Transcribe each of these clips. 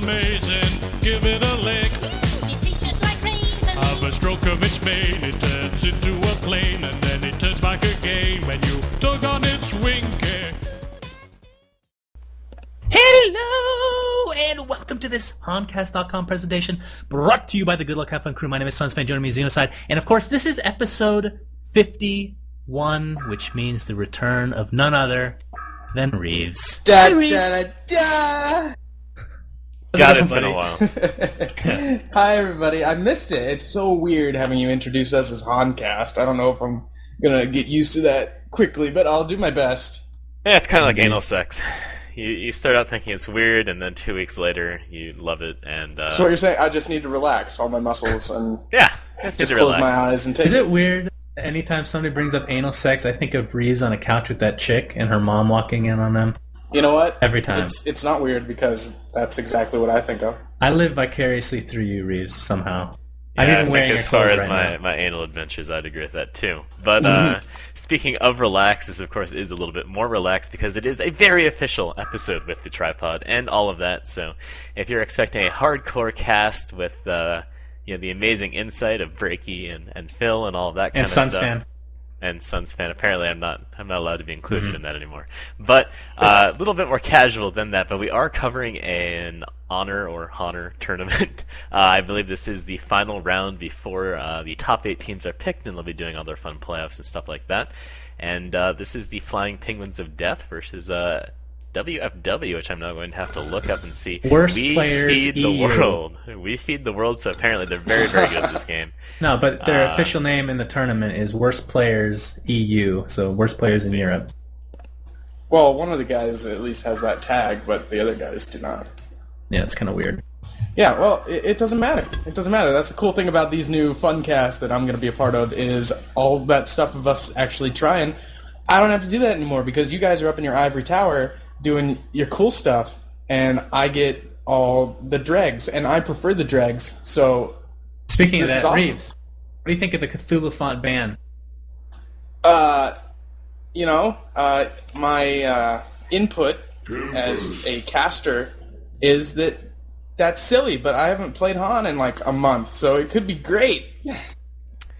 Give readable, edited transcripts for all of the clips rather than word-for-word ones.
amazing. Give it a lick. It tastes just like raisins. Of a stroke of its mane, it turns into a plane, and then it turns back again when you tug on its winky. Hello, and welcome to this Honcast.com presentation brought to you by the Good Luck Have Fun crew. My name is SUNSfan, joining me is xenocide, and of course this is episode 51, which means the return of none other than Reaves. Da, Hi, Reaves. da, da. God, it's been a while. Hi, everybody. I missed it. It's so weird having you introduce us as Honcast. I don't know if I'm going to get used to that quickly, but I'll do my best. Yeah, it's kind of like anal sex. You start out thinking it's weird, and then 2 weeks later, you love it, and... So what you're saying, I just need to relax all my muscles and yeah, just close my eyes and take Is it weird? Anytime somebody brings up anal sex, I think of Reaves on a couch with that chick and her mom walking in on them. You know what? Every time. It's not weird because that's exactly what I think of. I live vicariously through you, Reaves, somehow. Yeah, I'm I even think wearing as your far clothes as right now. my anal adventures, I'd agree with that too. But speaking of relax, this of course is a little bit more relaxed because it is a very official episode with the tripod and all of that. So if you're expecting a hardcore cast with the amazing insight of Breaky and Phil and all of that kind And of stuff. SUNSfan. And SUNSfan. Apparently, I'm not allowed to be included in that anymore. But a little bit more casual than that. But we are covering an honor tournament. I believe this is the final round before the top 8 teams are picked, and they'll be doing all their fun playoffs and stuff like that. And this is the Flying Penguins of Death versus WFW, which I'm now going to have to look up and see. Worst players feed the EU. world. We feed the world, so apparently they're very, very good at this game. No, but their official name in the tournament is Worst Players EU, so Worst Players in Europe. Well, one of the guys at least has that tag, but the other guys do not. Yeah, it's kind of weird. Yeah, well, it doesn't matter. It doesn't matter. That's the cool thing about these new fun casts that I'm going to be a part of is all that stuff of us actually trying. I don't have to do that anymore because you guys are up in your ivory tower doing your cool stuff, and I get all the dregs, and I prefer the dregs, so... Speaking of This is that, awesome. Reaves, what do you think of the Cthulhu font ban? My input as a caster is that that's silly, but I haven't played Han in like a month, so it could be great.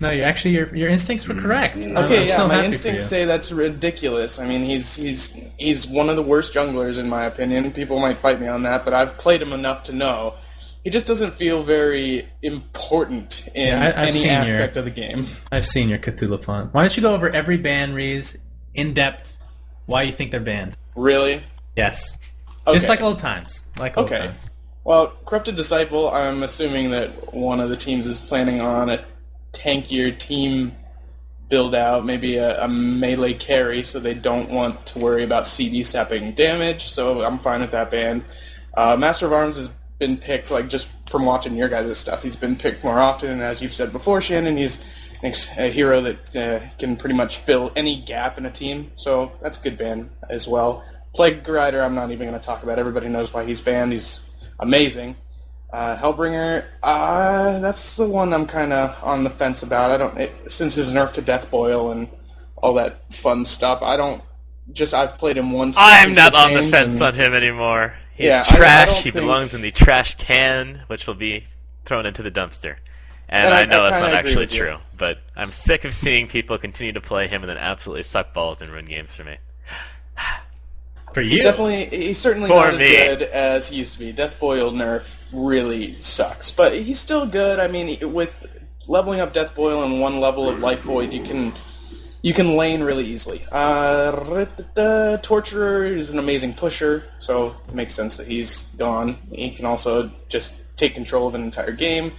No, your instincts were correct. I'm Okay, so my happy instincts for you. say that's ridiculous. I mean, he's one of the worst junglers in my opinion. People might fight me on that, but I've played him enough to know. He just doesn't feel very important in I've any seen aspect of the game. I've seen your Cthulhu font. Why don't you go over every ban, Reaves, in depth, why you think they're banned? Really? Yes. Okay. Just like old times. Okay. Well, Corrupted Disciple, I'm assuming that one of the teams is planning on a tankier team build-out, maybe a melee carry, so they don't want to worry about CD sapping damage, so I'm fine with that ban. Master of Arms has been picked, like, just from watching your guys' stuff. He's been picked more often, and as you've said before, Shannon, he's a hero that can pretty much fill any gap in a team, so that's a good ban as well. Plague Rider, I'm not even going to talk about. Everybody knows why he's banned. He's amazing. Hellbringer, that's the one I'm kind of on the fence about. Since his nerf to Death Boil and all that fun stuff, I've played him once. I'm not on the fence on him anymore. He's trash. He belongs in the trash can, which will be thrown into the dumpster. And I know that's not actually true, but I'm sick of seeing people continue to play him and then absolutely suck balls and ruin games for me. For you? He's certainly For not as me. good as he used to be. Death Boil nerf really sucks, but he's still good. I mean, with leveling up Death Boil and one level of Life Void, you can lane really easily. Torturer is an amazing pusher, so it makes sense that he's gone. He can also just take control of an entire game.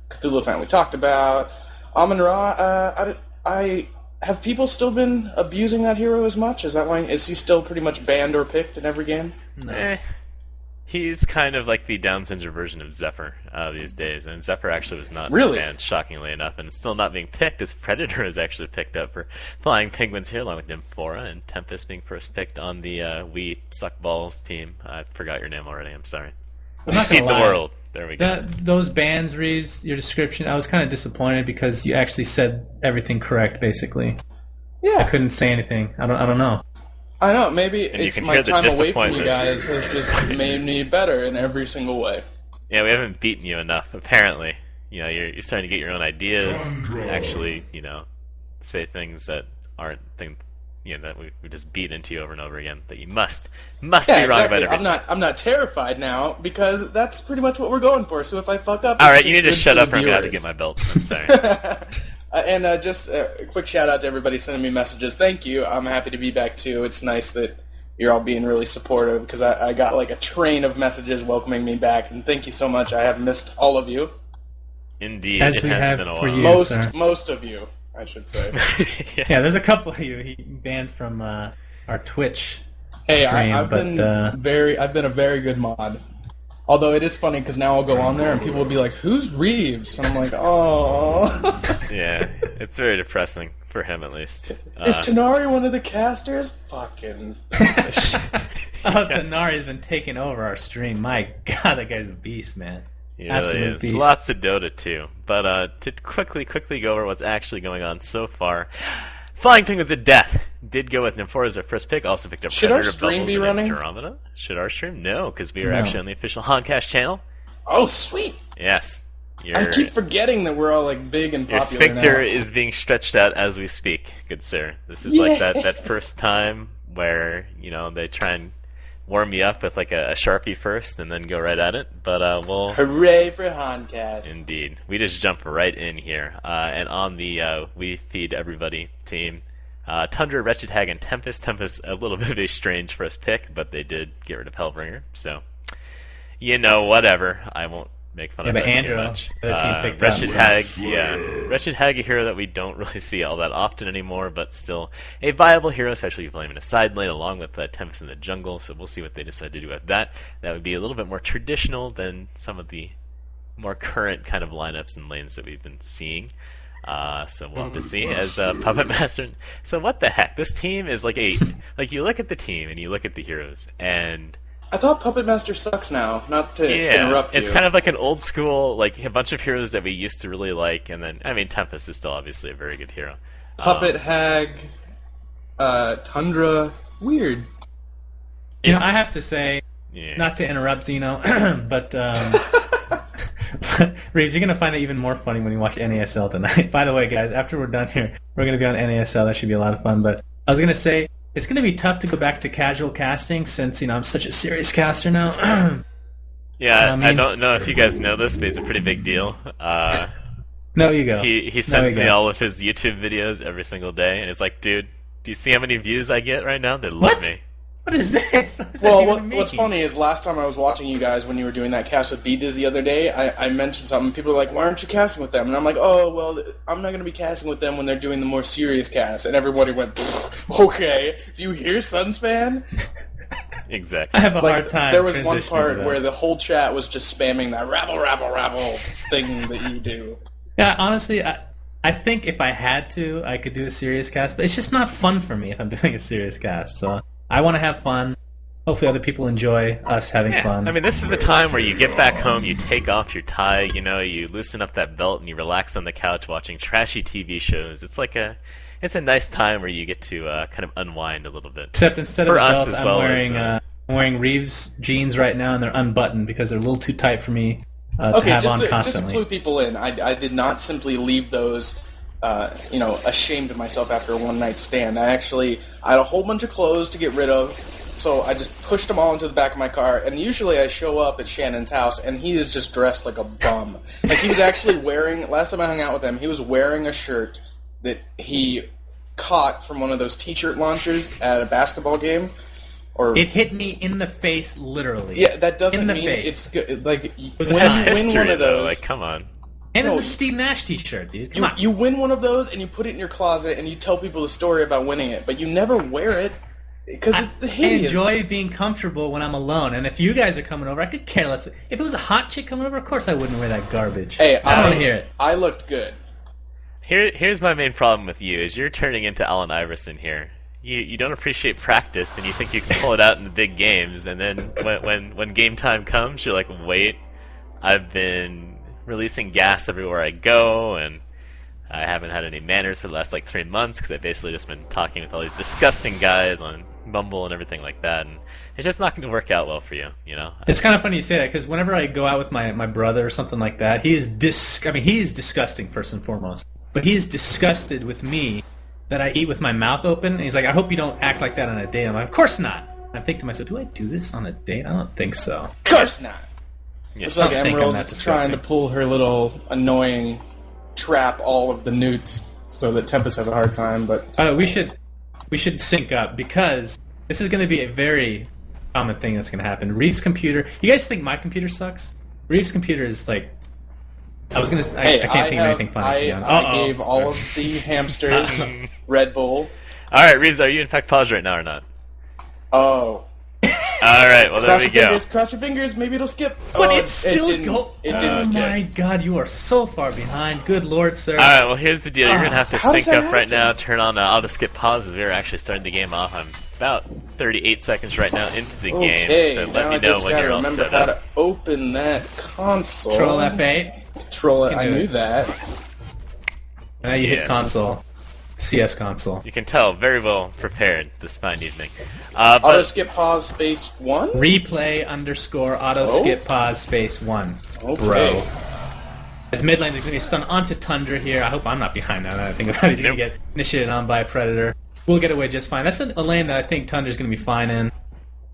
Cthulhu Fan we talked about. Amon-Ra, have people still been abusing that hero as much? Is he still pretty much banned or picked in every game? No. He's kind of like the Down syndrome version of Zephyr these days, and Zephyr actually was not Really? banned, shockingly enough, and it's still not being picked as Predator is actually picked up for Flying Penguins here, along with Nymphora, and Tempest being first picked on the We Suck Balls team. I forgot your name already, I'm sorry. I'm not gonna Feed the lie. world. There we go. Those bans, Reaves, your description, I was kind of disappointed because you actually said everything correct, basically. Yeah. I couldn't say anything. I don't know. I know, maybe And you it's can my hear the time away from you disappointment. guys has just made me better in every single way. Yeah, we haven't beaten you enough, apparently. You know, you're starting to get your own ideas. Actually, you know, say things that aren't things, you know, that we just beat into you over and over again. That you must be wrong exactly. about everything. I'm not terrified now because that's pretty much what we're going for. So if I fuck up, All it's right, you need to good shut for up, the or I'm gonna have to viewers. get my belt. I'm sorry. And just a quick shout out to everybody sending me messages. Thank you. I'm happy to be back too. It's nice that you're all being really supportive because I got like a train of messages welcoming me back, and thank you so much. I have missed all of you. Indeed, As it we has have been a for while. you. Sir. Most of you, I should say. Yeah, there's a couple of you. He bans from our Twitch Hey, stream, I've but been a very good mod. Although it is funny because now I'll go on there and people will be like, "Who's Reaves?" And I'm like, "Oh." Yeah, it's very depressing for him at least. Is Tenari one of the casters? Fucking piece of shit. Tanari's been taking over our stream. My God, that guy's a beast, man. He Absolute really is. beast. Lots of Dota too. But to quickly go over what's actually going on so far. Flying Penguins of Death did go with Nymphoria as their first pick. Also picked up Should our Predator stream Bubbles be and running? Andromeda. Should our stream? No, because we are No. actually on the official Honcast channel. Oh, sweet. Yes. I keep forgetting that we're all like big and Your popular sphincter now. is being stretched out as we speak, good sir. This is like that first time where, you know, they try and warm me up with like a Sharpie first and then go right at it. But we'll... Hooray for Honcast. Indeed. We just jump right in here. And on the We Feed Everybody team, Tundra, Wretched Hag, and Tempest. Tempest, a little bit of a strange first pick, but they did get rid of Hellbringer. So, you know, whatever. I won't make fun of but that Andrew, too much. the other team picked Wretched up, Hag, so- yeah. Wretched Hag, a hero that we don't really see all that often anymore, but still a viable hero, especially if you play him in a side lane along with Tempest in the jungle, so we'll see what they decide to do with that. That would be a little bit more traditional than some of the more current kind of lineups and lanes that we've been seeing. So we'll have to see as Puppet Master. So what the heck? This team is like like you look at the team and you look at the heroes and I thought Puppet Master sucks now, not to interrupt you. it's kind of like an old school, like a bunch of heroes that we used to really like, and then, I mean, Tempest is still obviously a very good hero. Puppet Hag, Tundra, weird. You know, I have to say, Yeah. not to interrupt Zeno, but Reeves, you're going to find it even more funny when you watch NASL tonight. By the way, guys, after we're done here, we're going to be on NASL. That should be a lot of fun. But I was going to say, it's going to be tough to go back to casual casting since, you know, I'm such a serious caster now. Yeah, I mean- I don't know if you guys know this, but he's a pretty big deal. No, you go. He sends No, you me go. all of his YouTube videos every single day, and it's like, dude, do you see how many views I get right now? They love What? me. What is this? What is that Well, even what's making? funny is last time I was watching you guys when you were doing that cast with B-Diz the other day, I mentioned something. People were like, why aren't you casting with them? And I'm like, oh, well, I'm not going to be casting with them when they're doing the more serious cast. And everybody went, okay, do you hear SUNSfan? Exactly. I have a Like, hard time. there was one transitioning part to that. where the whole chat was just spamming that rabble, rabble, rabble thing that you do. Yeah, honestly, I think if I had to, I could do a serious cast, but it's just not fun for me if I'm doing a serious cast. So I want to have fun. Hopefully other people enjoy us having Yeah, fun. I mean, this is the time where you get back home, you take off your tie, you know, you loosen up that belt, and you relax on the couch watching trashy TV shows. It's like it's a nice time where you get to kind of unwind a little bit. Except instead For of a us belt, as I'm well as, wearing I'm wearing Reaves jeans right now, and they're unbuttoned because they're a little too tight for me to Okay, have just on to constantly. clue people in, I did not simply leave those, ashamed of myself after a one-night stand. I had a whole bunch of clothes to get rid of, so I just pushed them all into the back of my car, and usually I show up at Shannon's house, and he is just dressed like a bum. Like, he was actually wearing, last time I hung out with him, he was wearing a shirt that he caught from one of those t-shirt launchers at a basketball game. Or It hit me in the face, literally. yeah, that doesn't in the mean face. it's good. Like, was when a That's sign. you win history, one of though. those, Like, come on. And No, it's a Steve Nash t-shirt, dude. Come You, on. you win one of those and you put it in your closet and you tell people the story about winning it, but you never wear it because it's I hideous. enjoy being comfortable when I'm alone, and if you guys are coming over, I could care less. If it was a hot chick coming over, of course I wouldn't wear that garbage. Hey, I don't hear it. I looked good. Here's my main problem with you, is you're turning into Allen Iverson here. You don't appreciate practice, and you think you can pull it out in the big games, and then when game time comes, you're like, wait, I've been releasing gas everywhere I go, and I haven't had any manners for the last, 3 months, because I've basically just been talking with all these disgusting guys on Bumble and everything like that, and it's just not going to work out well for you, you know? It's kind of funny you say that, because whenever I go out with my brother or something like that, he is he is disgusting, first and foremost. But he is disgusted with me that I eat with my mouth open, and he's like, I hope you don't act like that on a date. I'm like, of course not. I think to myself, do I do this on a date? I don't think so. Of course not. Yeah. It's like I don't think I'm Emerald that is trying to pull her little annoying trap all of the newts so that Tempest has a hard time, but... We should sync up, because this is going to be a very common thing that's going to happen. Reeves' computer... You guys think my computer sucks? Reeves' computer is like... I can't think of anything funny. I gave all of the hamsters Red Bull. Alright, Reeves, are you in fact paused right now or not? Oh. Alright, well there we go. Cross your fingers, maybe it'll skip. But it's still It didn't skip. Oh my god, you are so far behind. Good lord, sir. Alright, well here's the deal. You're going to have to how does sync that up right happen? now, turn on auto skip pauses. We're actually starting the game off. I'm about 38 seconds right now into the Okay, game, so now let me I know just when gotta you're all remember set how up. to open that console. Control F8. Control it. You I can do knew it. that. Now you hit Yes. console. CS console. You can tell, very well prepared this fine evening. Auto But skip pause space 1? Replay _ auto skip pause space 1. Okay. Bro. As mid lane, there's going to be stun onto Tundra here. I hope I'm not behind now that I think about it. He's going to get initiated on by a Predator. We'll get away just fine. That's a lane that I think Tundra's going to be fine in.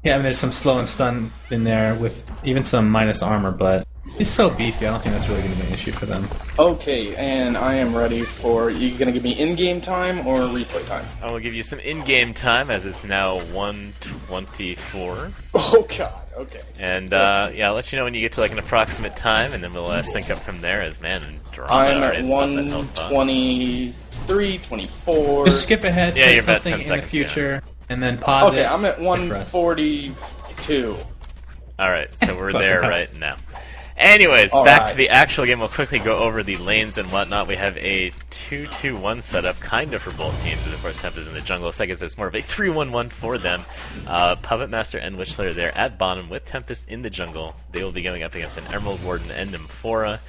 Yeah, I mean, there's some slow and stun in there with even some minus armor, but he's so beefy, I don't think that's really going to be an issue for them. Okay, and I am ready for... You gonna give me in-game time or replay time? I will give you some in-game time as it's now 1:24. Oh god, okay. And yeah, I'll let you know when you get to like an approximate time, and then we'll sync up from there. As man, Andromeda I'm already at has about that health bar. 1:23, 24... Just skip ahead Yeah, to you're about something 10 in the seconds future, and then pause it. Okay, I'm at for us. 1:42. Alright, so we're Close there enough. right now. Anyways, All back right. to the actual game. We'll quickly go over the lanes and whatnot. We have a 2-2-1 setup, kind of for both teams, and of course Tempest in the jungle. Second, it's more of a 3-1-1 for them. Puppet Master and Witchslayer there at bottom with Tempest in the jungle. They will be going up against an Emerald Warden and Nymphora.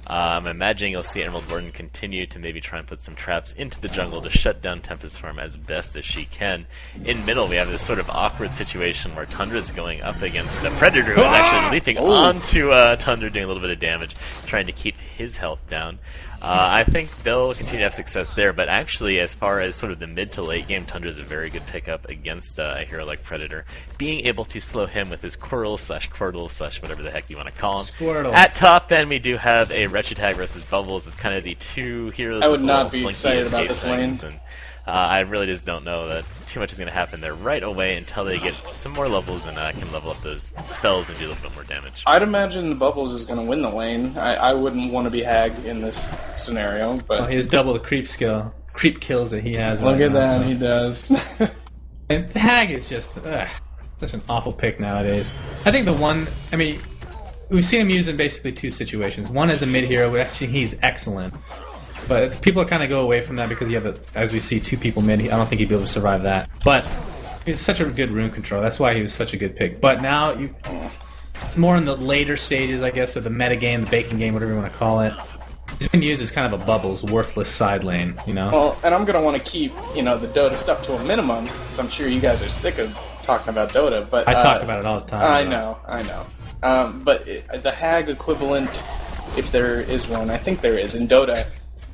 I'm imagining you'll see Emerald Warden continue to maybe try and put some traps into the jungle to shut down Tempest Farm as best as she can. In middle, we have this sort of awkward situation where Tundra's going up against a Predator who is actually leaping onto Tundra, doing a little bit of damage, trying to keep his health down. I think they'll continue to have success there, but actually, as far as sort of the mid to late game, Tundra is a very good pickup against a hero like Predator. Being able to slow him with his Quirtle/Quirtle/ whatever the heck you want to call him. Squirtle. At top, then, we do have a Wretched Hag versus Bubbles. It's kind of the two heroes I would with not little be blinky excited about escape this lane. things, and I really just don't know that too much is going to happen there right away until they get some more levels and can level up those spells and do a little bit more damage. I'd imagine the Bubbles is gonna win the lane. I wouldn't want to be Hag in this scenario, but... Oh, he has double the creep kills that he has. Look right at now, that, so- he does. And Hag is just such an awful pick nowadays. I think we've seen him used in basically two situations. One as a mid hero, where actually he's excellent. But people kind of go away from that because you have, as we see, two people mid. I don't think he'd be able to survive that. But he's such a good rune control. That's why he was such a good pick. But now, more in the later stages, I guess, of the meta game, the baking game, whatever you want to call it, he's been used as kind of a Bubbles, worthless side lane, you know? Well, and I'm gonna want to keep, the Dota stuff to a minimum, because I'm sure you guys are sick of talking about Dota, but... I talk about it all the time. I know. But the Hag equivalent, if there is one, I think there is, in Dota...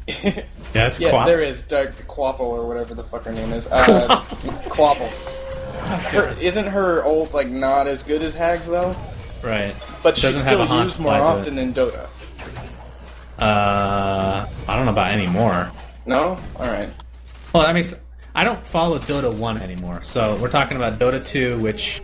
Yeah, it's Yeah, Quap. there is. Quapple, or whatever the fuck her name is. Quapple. Isn't her ult, not as good as Hag's, though? Right. But she's Doesn't have a still haunt used more applied to often in Dota. I don't know about anymore. No? Alright. Well, I don't follow Dota 1 anymore, so we're talking about Dota 2, which...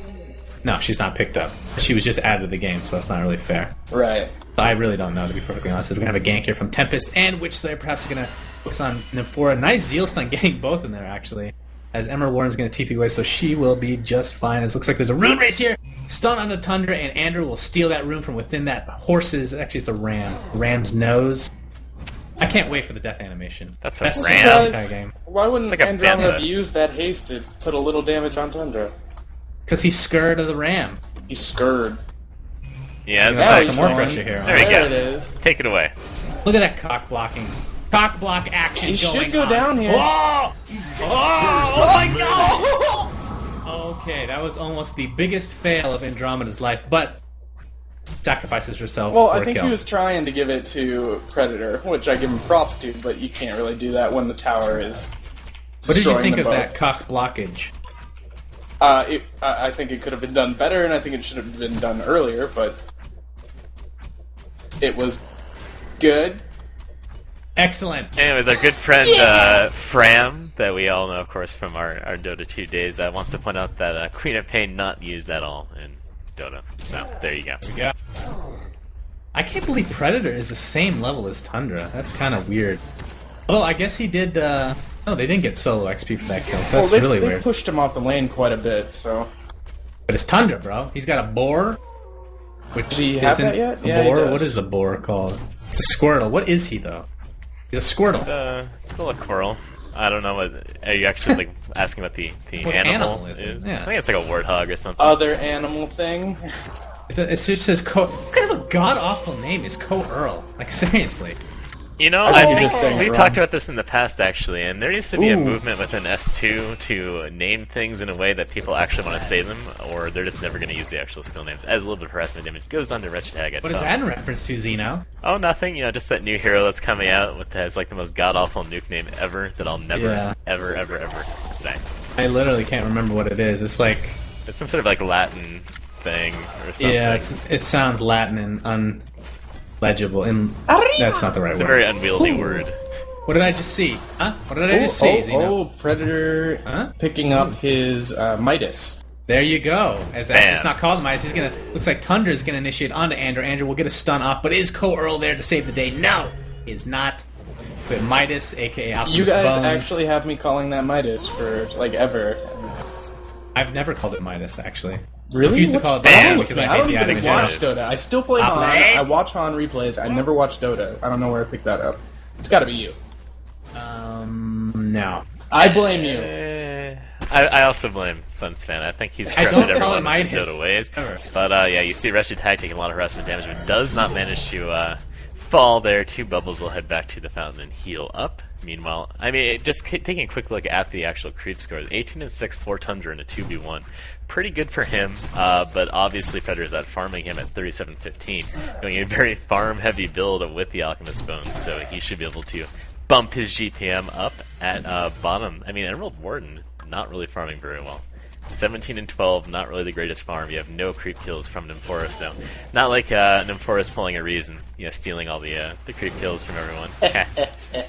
No, she's not picked up. She was just added to the game, so that's not really fair. Right. I really don't know, to be perfectly honest. We're going to have a gank here from Tempest and Witchslayer. Perhaps we're going to focus on Nymphora. Nice Zeal stun getting both in there, actually. As Emerald Warren's going to TP away, so she will be just fine. It looks like there's a rune race here. Stun on the Tundra, and Andrew will steal that rune from within that horse's... Actually, it's a ram. Ram's nose. I can't wait for the death animation. That's a That's ram. because- game. Why wouldn't It's like a Andromeda banter. use that haste to put a little damage on Tundra? Because he's scared of the ram. He's scared. Yeah, that's Now Now about he's some more going. pressure here. There you There go. it is. Take it away. Look at that cock blocking. Cock block action He going should go on. down here. Whoa! Oh my god! Oh Okay, that was almost the biggest fail of Andromeda's life, but sacrifices herself Well, for I a think kill. he was trying to give it to Predator, which I give him props to, but you can't really do that when the tower is What did you destroying think them of both. that cock blockage? I think it could have been done better, and I think it should have been done earlier, but it was good. Excellent. Anyways, our good friend Fram, that we all know, of course, from our Dota 2 days, wants to point out that Queen of Pain not used at all in Dota. So, there you go. Yeah. I can't believe Predator is the same level as Tundra. That's kind of weird. Although, I guess he did, no, they didn't get solo XP for that kill, so that's really they weird. pushed him off the lane quite a bit, so... But it's Tundra, bro. He's got a boar, which Does he have isn't that yet? a Yeah, he boar. does. What is the boar called? It's a Squirtle. What is he, though? He's a Squirtle. It's still a coral. I don't know what... Are you actually like asking what the What animal animal is it? is? Yeah. I think it's like a warthog or something. Other animal thing? It just says What kind of a god-awful name is Co-Earl? Like, seriously. You know, I I think you're think just saying it we've wrong. talked about this in the past, actually, and there needs to be a Ooh. movement within S2 to name things in a way that people actually want to say them, or they're just never going to use the actual skill names. As a little bit of harassment damage goes on to Wretched Hag at What is top. that in reference to, Zeno? Oh, nothing. You know, just that new hero that's coming out with it's like the most god-awful nuke name ever that I'll never, Yeah. ever say. I literally can't remember what it is. It's like... It's some sort of like Latin thing or something. Yeah, it sounds Latin and unlegible. And that's not the right It's a word. very unwieldy word. What did I just see? Huh? What did I just see, Zeno? Predator Huh? picking up his Midas. There you go. As actually it's Bam. not called Midas. He's gonna. Looks like Tundra's gonna initiate onto Andrew. Andrew will get a stun off, but is Co-Earl there to save the day? No, he is not. But Midas, aka Optimus You guys Bones. actually have me calling that Midas for, like, ever. I've never called it Midas, actually. Really? Refuse to What's call it wrong Midas with because me? I I hate don't the even anime Midas. watch genre. Dota. I still play Han. I watch Han replays. I never watch Dota. I don't know where I picked that up. It's gotta be you. No. I blame you. I also blame SUNSfan. I think he's I don't corrupted call it everyone in his Midas. Dota ways. Ever. But yeah, you see Wretched Hag taking a lot of harassment damage, but does not manage to fall there. Two bubbles will head back to the fountain and heal up. Meanwhile, I mean, just taking a quick look at the actual creep scores, 18 and 6 for Tundra and a 2v1. Pretty good for him, but obviously Predator's out farming him at 37-15, going a very farm-heavy build with the Alchemist Bones, so he should be able to bump his GPM up at bottom. I mean, Emerald Warden, not really farming very well. 17 and 12, not really the greatest farm. You have no creep kills from Nymphoris, so not like Nymphoris pulling a Reaves and stealing all the creep kills from everyone.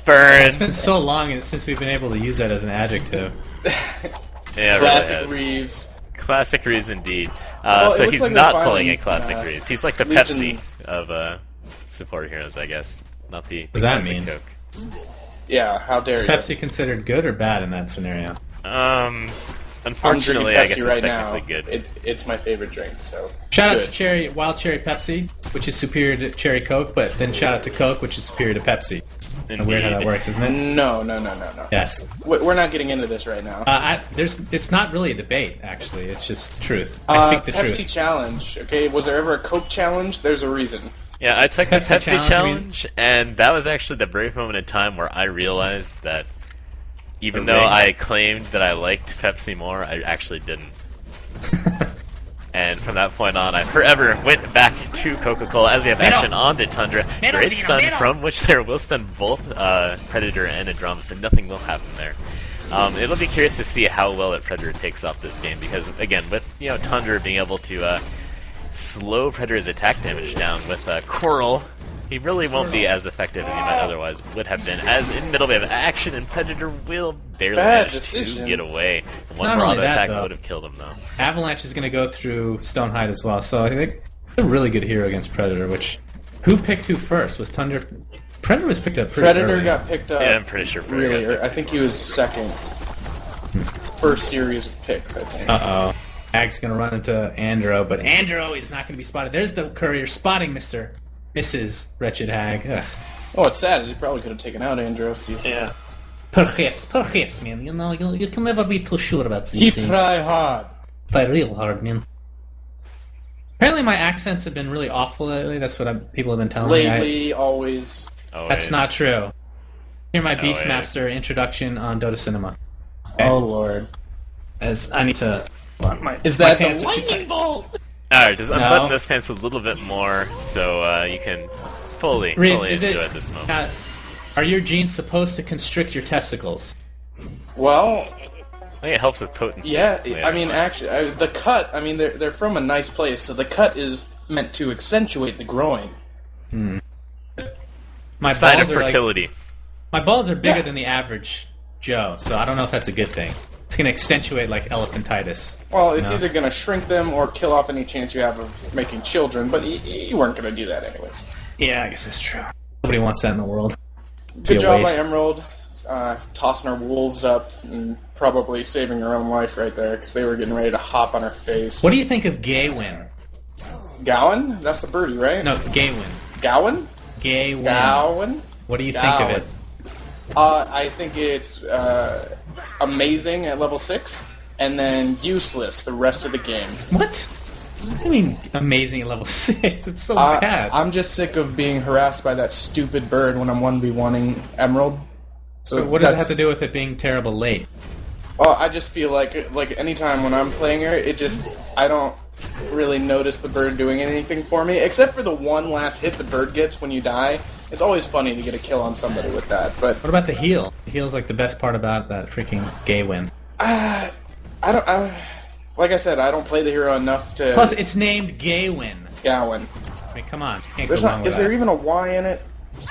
Burn! It's been so long since we've been able to use that as an adjective. Yeah, it Classic really has. Reaves. Classic Reaves indeed. Well, it So looks he's like not they're pulling finally, a classic Reaves. He's like the Legion- Pepsi of support heroes, I guess. Not the What does that classic mean? Coke. Yeah, how dare Is you. Pepsi considered good or bad in that scenario? I'm Unfortunately, drinking I Pepsi guess it's right now. technically good. It's my favorite drink, so... Shout good. out to Wild Cherry Pepsi, which is superior to Cherry Coke, but then shout out to Coke, which is superior to Pepsi. Weird how that Indeed. works, isn't it? No. Yes. We're not getting into this right now. It's not really a debate, actually. It's just truth. I speak the Pepsi truth. challenge, okay? Was there ever a Coke challenge? There's a reason. Yeah, I took the Pepsi Pepsi challenge, challenge, and that was actually the brave moment in time where I realized that even The though ring. I claimed that I liked Pepsi more, I actually didn't. And from that point on, I forever went back to Coca-Cola as we have action on to Tundra. Great stun from which there will stun both Predator and Andromeda, so nothing will happen there. It'll be curious to see how well that Predator takes off this game, because again, with Tundra being able to slow Predator's attack damage down with Coral, he really won't be as effective as he might otherwise would have been, as in middle wave action, and Predator will barely Bad manage decision. to get away. One not more only auto that, attack though. would have killed him, though. Avalanche is going to go through Stonehide as well, so I think it's a really good hero against Predator, which... Who picked who first? Was Tundra... Predator was picked up pretty Predator early. got picked up Yeah, I'm pretty sure Predator really got early. I think he was second. First series of picks, I think. Uh-oh. Ag's going to run into Andro, but Andro is not going to be spotted. There's the courier spotting Mrs. Wretched Hag. Ugh. Oh, what's sad is he probably could have taken out Andrew if he... Yeah. Perhaps, man. You can never be too sure about He these things. try hard. Try real hard, man. Apparently my accents have been really awful lately. That's what people have been telling me. Lately, always. That's not true. Hear my Always. Beastmaster introduction on Dota Cinema. Oh, Lord. As I need to Is that the pants are too lightning tight. bolt? Alright, just unbutton No. those pants a little bit more so you can fully Reaves, enjoy this moment. Are your jeans supposed to constrict your testicles? Well, I think it helps with potency. yeah. later I mean, on. actually, the cut. I mean, they're from a nice place, so the cut is meant to accentuate the groin. My Sign balls of are like, fertility. my balls are bigger Yeah. than the average Joe, so I don't know if that's a good thing. It's gonna accentuate like elephantitis. Well, it's No. either going to shrink them or kill off any chance you have of making children, but you weren't going to do that anyways. Yeah, I guess that's true. Nobody wants that in the world. Be Good a job by waste. Emerald, tossing her wolves up and probably saving her own life right there because they were getting ready to hop on her face. What do you think of Gaywin? Gowan? That's the birdie, right? No, Gaywin. Gowan? Gaywin. Gowan? What do you think of it? I think it's amazing at level 6, and then useless the rest of the game. What? I mean, amazing at level 6. It's so Uh, bad. I'm just sick of being harassed by that stupid bird when I'm 1v1ing Emerald. So What does it that's- have to do with it being terrible late? Well, I just feel like anytime when I'm playing her, I don't really notice the bird doing anything for me, except for the one last hit the bird gets when you die. It's always funny to get a kill on somebody with that, but What about the heal? The heal's like the best part about that freaking Gaywin. I don't. Like I said, I don't play the hero enough to. Plus, it's named Gaywin. Gowan. I mean, come on. Can't go There's wrong not. with Is there that. even a Y in it?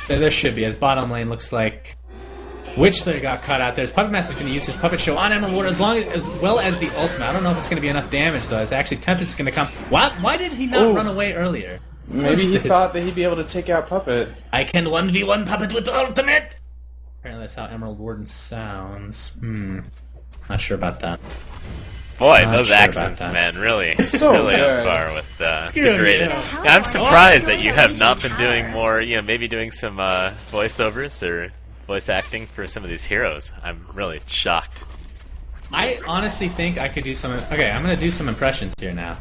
There should be. As bottom lane looks like Witchler got cut out there. His Puppet Master's going to use his Puppet Show on Emerald Ward as well as the ultimate. I don't know if it's going to be enough damage, though. It's actually Tempest is going to come. Why did he not Ooh. run away earlier? Maybe What is he this? thought that he'd be able to take out Puppet. I can 1v1 Puppet with the ultimate! Apparently that's how Emerald Warden sounds. Not sure about that. Boy, Not those sure about accents, that. man, really, So really good. on par with the Good, greatest. yeah. Yeah, I'm surprised that you have not been doing more, maybe doing some voiceovers or voice acting for some of these heroes. I'm really shocked. I honestly think I could do some... Okay, I'm going to do some impressions here now.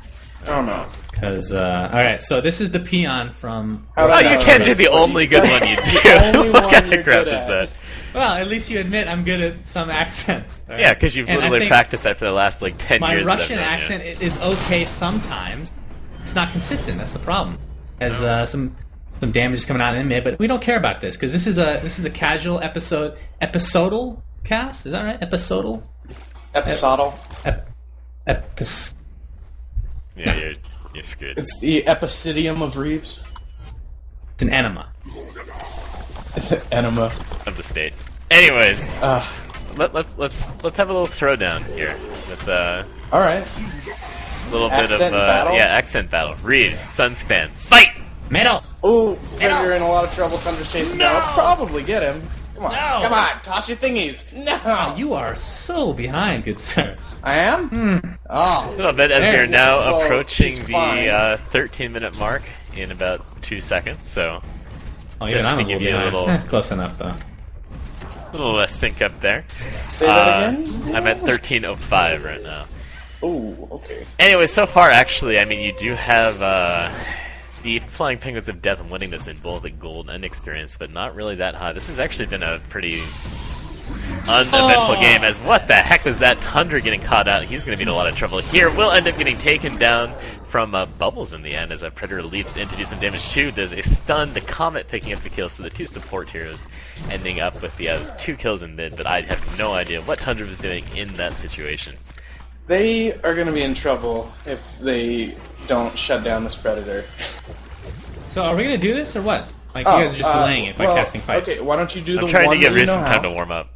Oh no. Because, alright, so this is the peon from... How Oh, did I you know can't that? do the only good one you do. only What one kind you're of crap good is at. that? Well, at least you admit I'm good at some accents. all right? Yeah, because you've And I literally think practiced that for the last, 10 my years. that I've Russian known you. accent is okay sometimes. It's not consistent, that's the problem. As some damage is coming out in mid, but we don't care about this, because this is a casual episodal cast? Is that right? Episodal? Episodal. Epis... Yeah, you're screwed. It's the epicidium of Reaves. It's an enema. Enema. Of the state. Anyways, let's have a little throwdown here with All right. a little bit of Accent battle? accent battle. Reaves, SUNSfan, fight! Metal! Ooh, you're in a lot of trouble. Thunder's chasing down. I'll probably get him. Come on, No. come on, toss your thingies. No, Oh, you are so behind, good sir. I am. A little bit as we are now Well, approaching he's the fine. 13-minute mark in about 2 seconds. So Oh, Just I'm to a give little you a behind. little- Close enough, though. a little sync up there. Say that again. I'm at 13:05 right now. Ooh, okay. Anyway, so far, actually, I mean, you do have the Flying Penguins of Death winning this in both the gold and experience, but not really that high. This has actually been a pretty uneventful game, as what the heck was that? Tundra getting caught out. He's going to be in a lot of trouble here. Will end up getting taken down from Bubbles in the end as a Predator leaps in to do some damage too. There's a stun, the Comet picking up the kill, so the two support heroes ending up with the 2 kills in mid, but I have no idea what Tundra was doing in that situation. They are going to be in trouble if they don't shut down this Predator. So are we going to do this, or what? Like, you guys are just delaying it by casting fights. Okay, why don't you do I'm the trying one to give that you Reese know some how? time to warm up.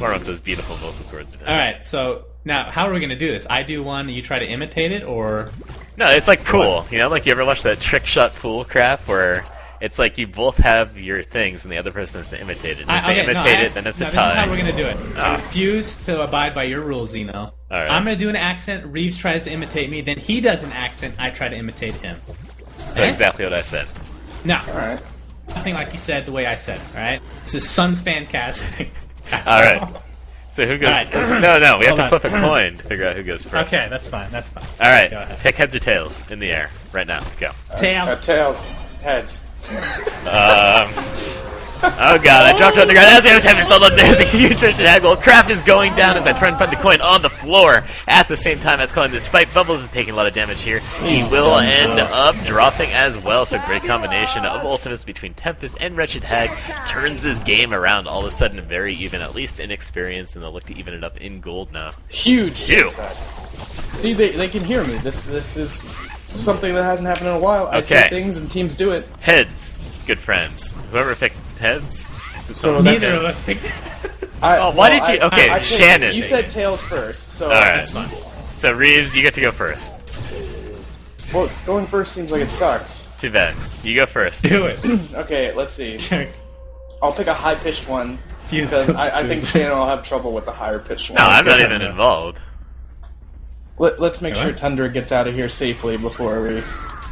Warm up those beautiful vocal cords of his. Alright, so now, how are we going to do this? I do one, you try to imitate it, or... No, it's like pool. You know, like you ever watch that trick shot pool crap where it's like you both have your things and the other person has to imitate it. And if they imitate it, then it's a This is tie. how we're going to do it. I refuse to abide by your rules, Zeno. Alright. I'm going to do an accent, Reeves tries to imitate me, then he does an accent, I try to imitate him. So exactly what I said. No, Alright. nothing like you said the way I said it, alright? This is SUNSfan casting. Alright. So who goes? Alright. No, we have Hold to on. flip a coin to figure out who goes first. Okay, that's fine, that's fine. Alright, Go ahead. pick heads or tails in the air right now. Go. Tails. Tails. Heads. Oh god, I dropped it on the ground as I was having still up. There's a huge Russian haggle. Crap is going down as I try and put the coin on the floor at the same time as calling. Despite Bubbles is taking a lot of damage here, he will end up dropping as well. So great combination of ultimates between Tempest and Wretched Hag turns this game around. All of a sudden very even, at least in experience, and they'll look to even it up in gold now. Huge. Phew. See, they can hear me. This is something that hasn't happened in a while. I say things and teams do it. Heads, good friends. Whoever picked heads. So Neither of us picked. Why did you? Okay, Shannon. You said tails first, so Alright. So Reaves, you get to go first. Well, going first seems like it sucks. Too bad. You go first. Do it. Okay, let's see. I'll pick a high-pitched one because I think Shannon will have trouble with the higher-pitched one. No, I'm not even involved. Let's make sure Tundra gets out of here safely before we...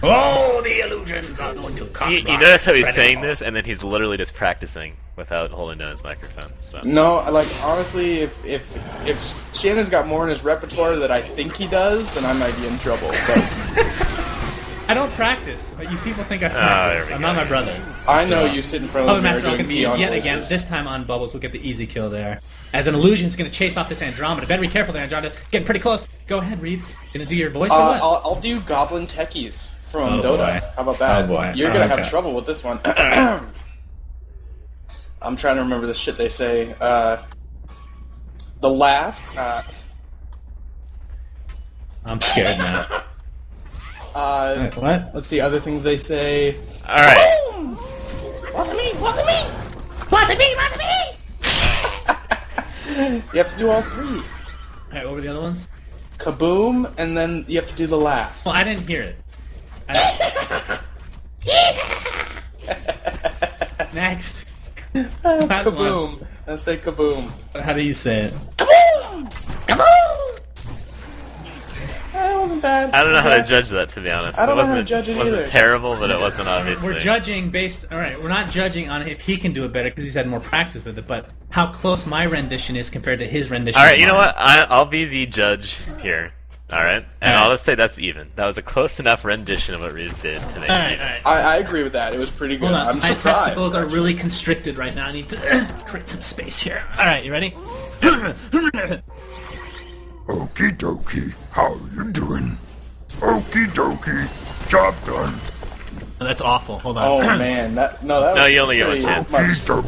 Oh, the illusions are going to come. You notice how he's saying this, and then he's literally just practicing without holding down his microphone. So. No, like, honestly, if Shannon's got more in his repertoire that I think he does, then I might be in trouble. But I don't practice, but you people think I there practice. we I'm go. not my brother. I know you sit in front of Oh, the mirror Master Rock doing can be peon yet voices. again. This time on Bubbles, we'll get the easy kill there. As an illusion's going to chase off this Andromeda. Better be careful there, Andromeda. Getting pretty close. Go ahead, Reaves. Gonna do your voice or what? I'll do Goblin Techies from Oh, Dota. boy. How about that? Oh, boy. You're gonna Okay. have trouble with this one. I'm trying to remember the shit they say. The laugh. I'm scared now. What? Let's see other things they say. Alright. Wasn't me! Wasn't me! Wasn't me! Wasn't me! You have to do all three. Alright, what were the other ones? Kaboom, and then you have to do the laugh. Well, I didn't hear it. Next. Last Kaboom. Let's say kaboom. one. How do you say it? Kaboom! Kaboom! That wasn't bad. I don't know how to judge that, to be honest. I don't know how to wasn't, judge it wasn't either. terrible, but it wasn't obviously. We're judging based... Alright, we're not judging on if he can do it better because he's had more practice with it, but how close my rendition is compared to his rendition. Alright, of you know mine. what? I'll be the judge here. Alright? And Alright. I'll just say that's even. That was a close enough rendition of what Reeves did to make it Alright, even. alright. I agree with that. It was pretty good. Hold on, I'm my surprised. testicles are actually. really constricted right now. I need to create some space here. Alright, you ready? Okie dokie, how you doing? Okie dokie, job done. Oh, that's awful. Hold on. Oh man, that No, was you only get one pretty chance. much- Okie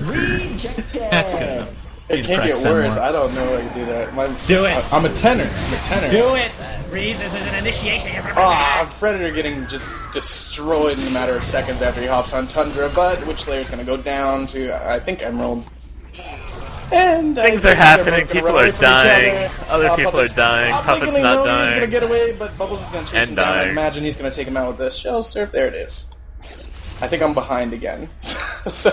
dokie. That's good enough. It Need to can't get practice that worse. more. I don't know how to do that. Do it. I'm a tenor. I'm a tenor. Do it! Reeves, this is an initiation. Predator getting just destroyed in a matter of seconds after he hops on Tundra, but which Slayer's gonna go down to, I think, Emerald. And Things I are think happening, they're both gonna people run are away from each dying, other. other people are dying, I'm Puppet's thinking not He's dying. gonna get away, but Bubbles is gonna chase And him down. I dying. imagine he's gonna take him out with this shell surf. There it is. I think I'm behind again. So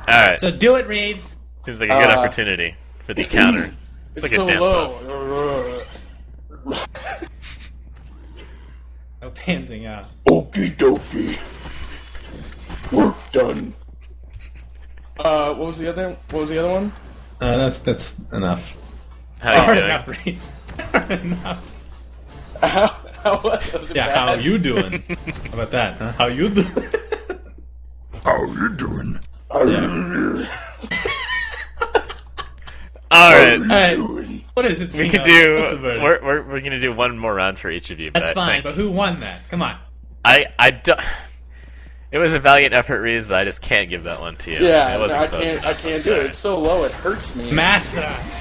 Alright. So do it, Reeves. Seems like a good opportunity for the counter. it's like so a dance off. low. No pantsing out. Okie dokie. Work done. What was the other one? That's enough. How I've you heard doing? enough, Reeves. Heard enough. Was it Yeah, bad? how you doing? How about that, huh? How you doing? How you doing? Alright. Alright, what is it, We Sino? could do. What's the verdict? We're gonna do one more round for each of you. But That's I fine, think- but who won that? Come on. I don't. It was a valiant effort, Reeves, but I just can't give that one to you. Yeah, it wasn't I close. can't do it. It's so low, it hurts me. Master!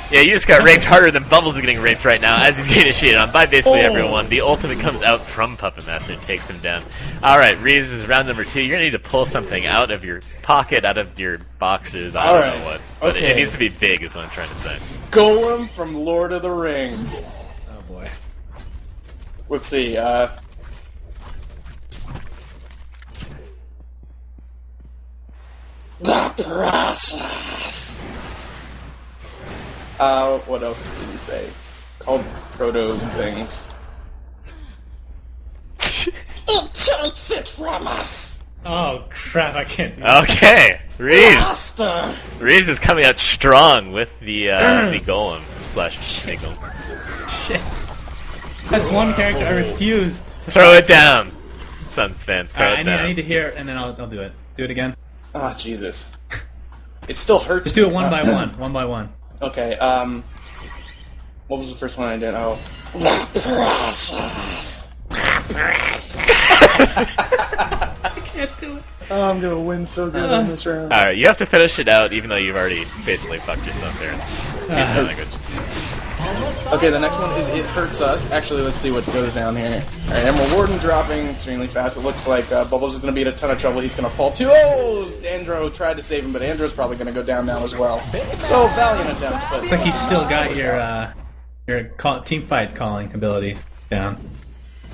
Yeah, you just got raped harder than Bubbles is getting raped right now, as he's getting initiated on by basically Oh. everyone. The ultimate comes out from Puppet Master and takes him down. Alright, Reeves is round number 2. You're gonna need to pull something out of your pocket, out of your boxers, I don't Alright, know what. But okay. it needs to be big, is what I'm trying to say. Golem from Lord of the Rings. Oh boy. Let's see, The process. What else did he say? Called Frodo's things. It takes it from us, Oh crap, I can't do Okay, Reeves! Master. Reeves is coming out strong with the golem slash sniggle. shit. That's one character I refused. Throw it down! SUNSfan, throw Alright, it down. I need to hear it, and then I'll do it. Do it again. Ah, Jesus. It still hurts. Just do it one by one. One by one. Okay, what was the first one I did? Oh. Precious. I can't do it. Oh, I'm gonna win so good in this round. Alright, you have to finish it out, even though you've already basically fucked yourself there. Excuse my language. Okay, the next one is It Hurts Us. Actually, let's see what goes down here. Alright, Emerald Warden dropping extremely fast. It looks like Bubbles is going to be in a ton of trouble. He's going to fall too. Oh! Andro tried to save him, but Andro's probably going to go down now as well. So, valiant attempt, but... It's like you still got your team fight calling ability down.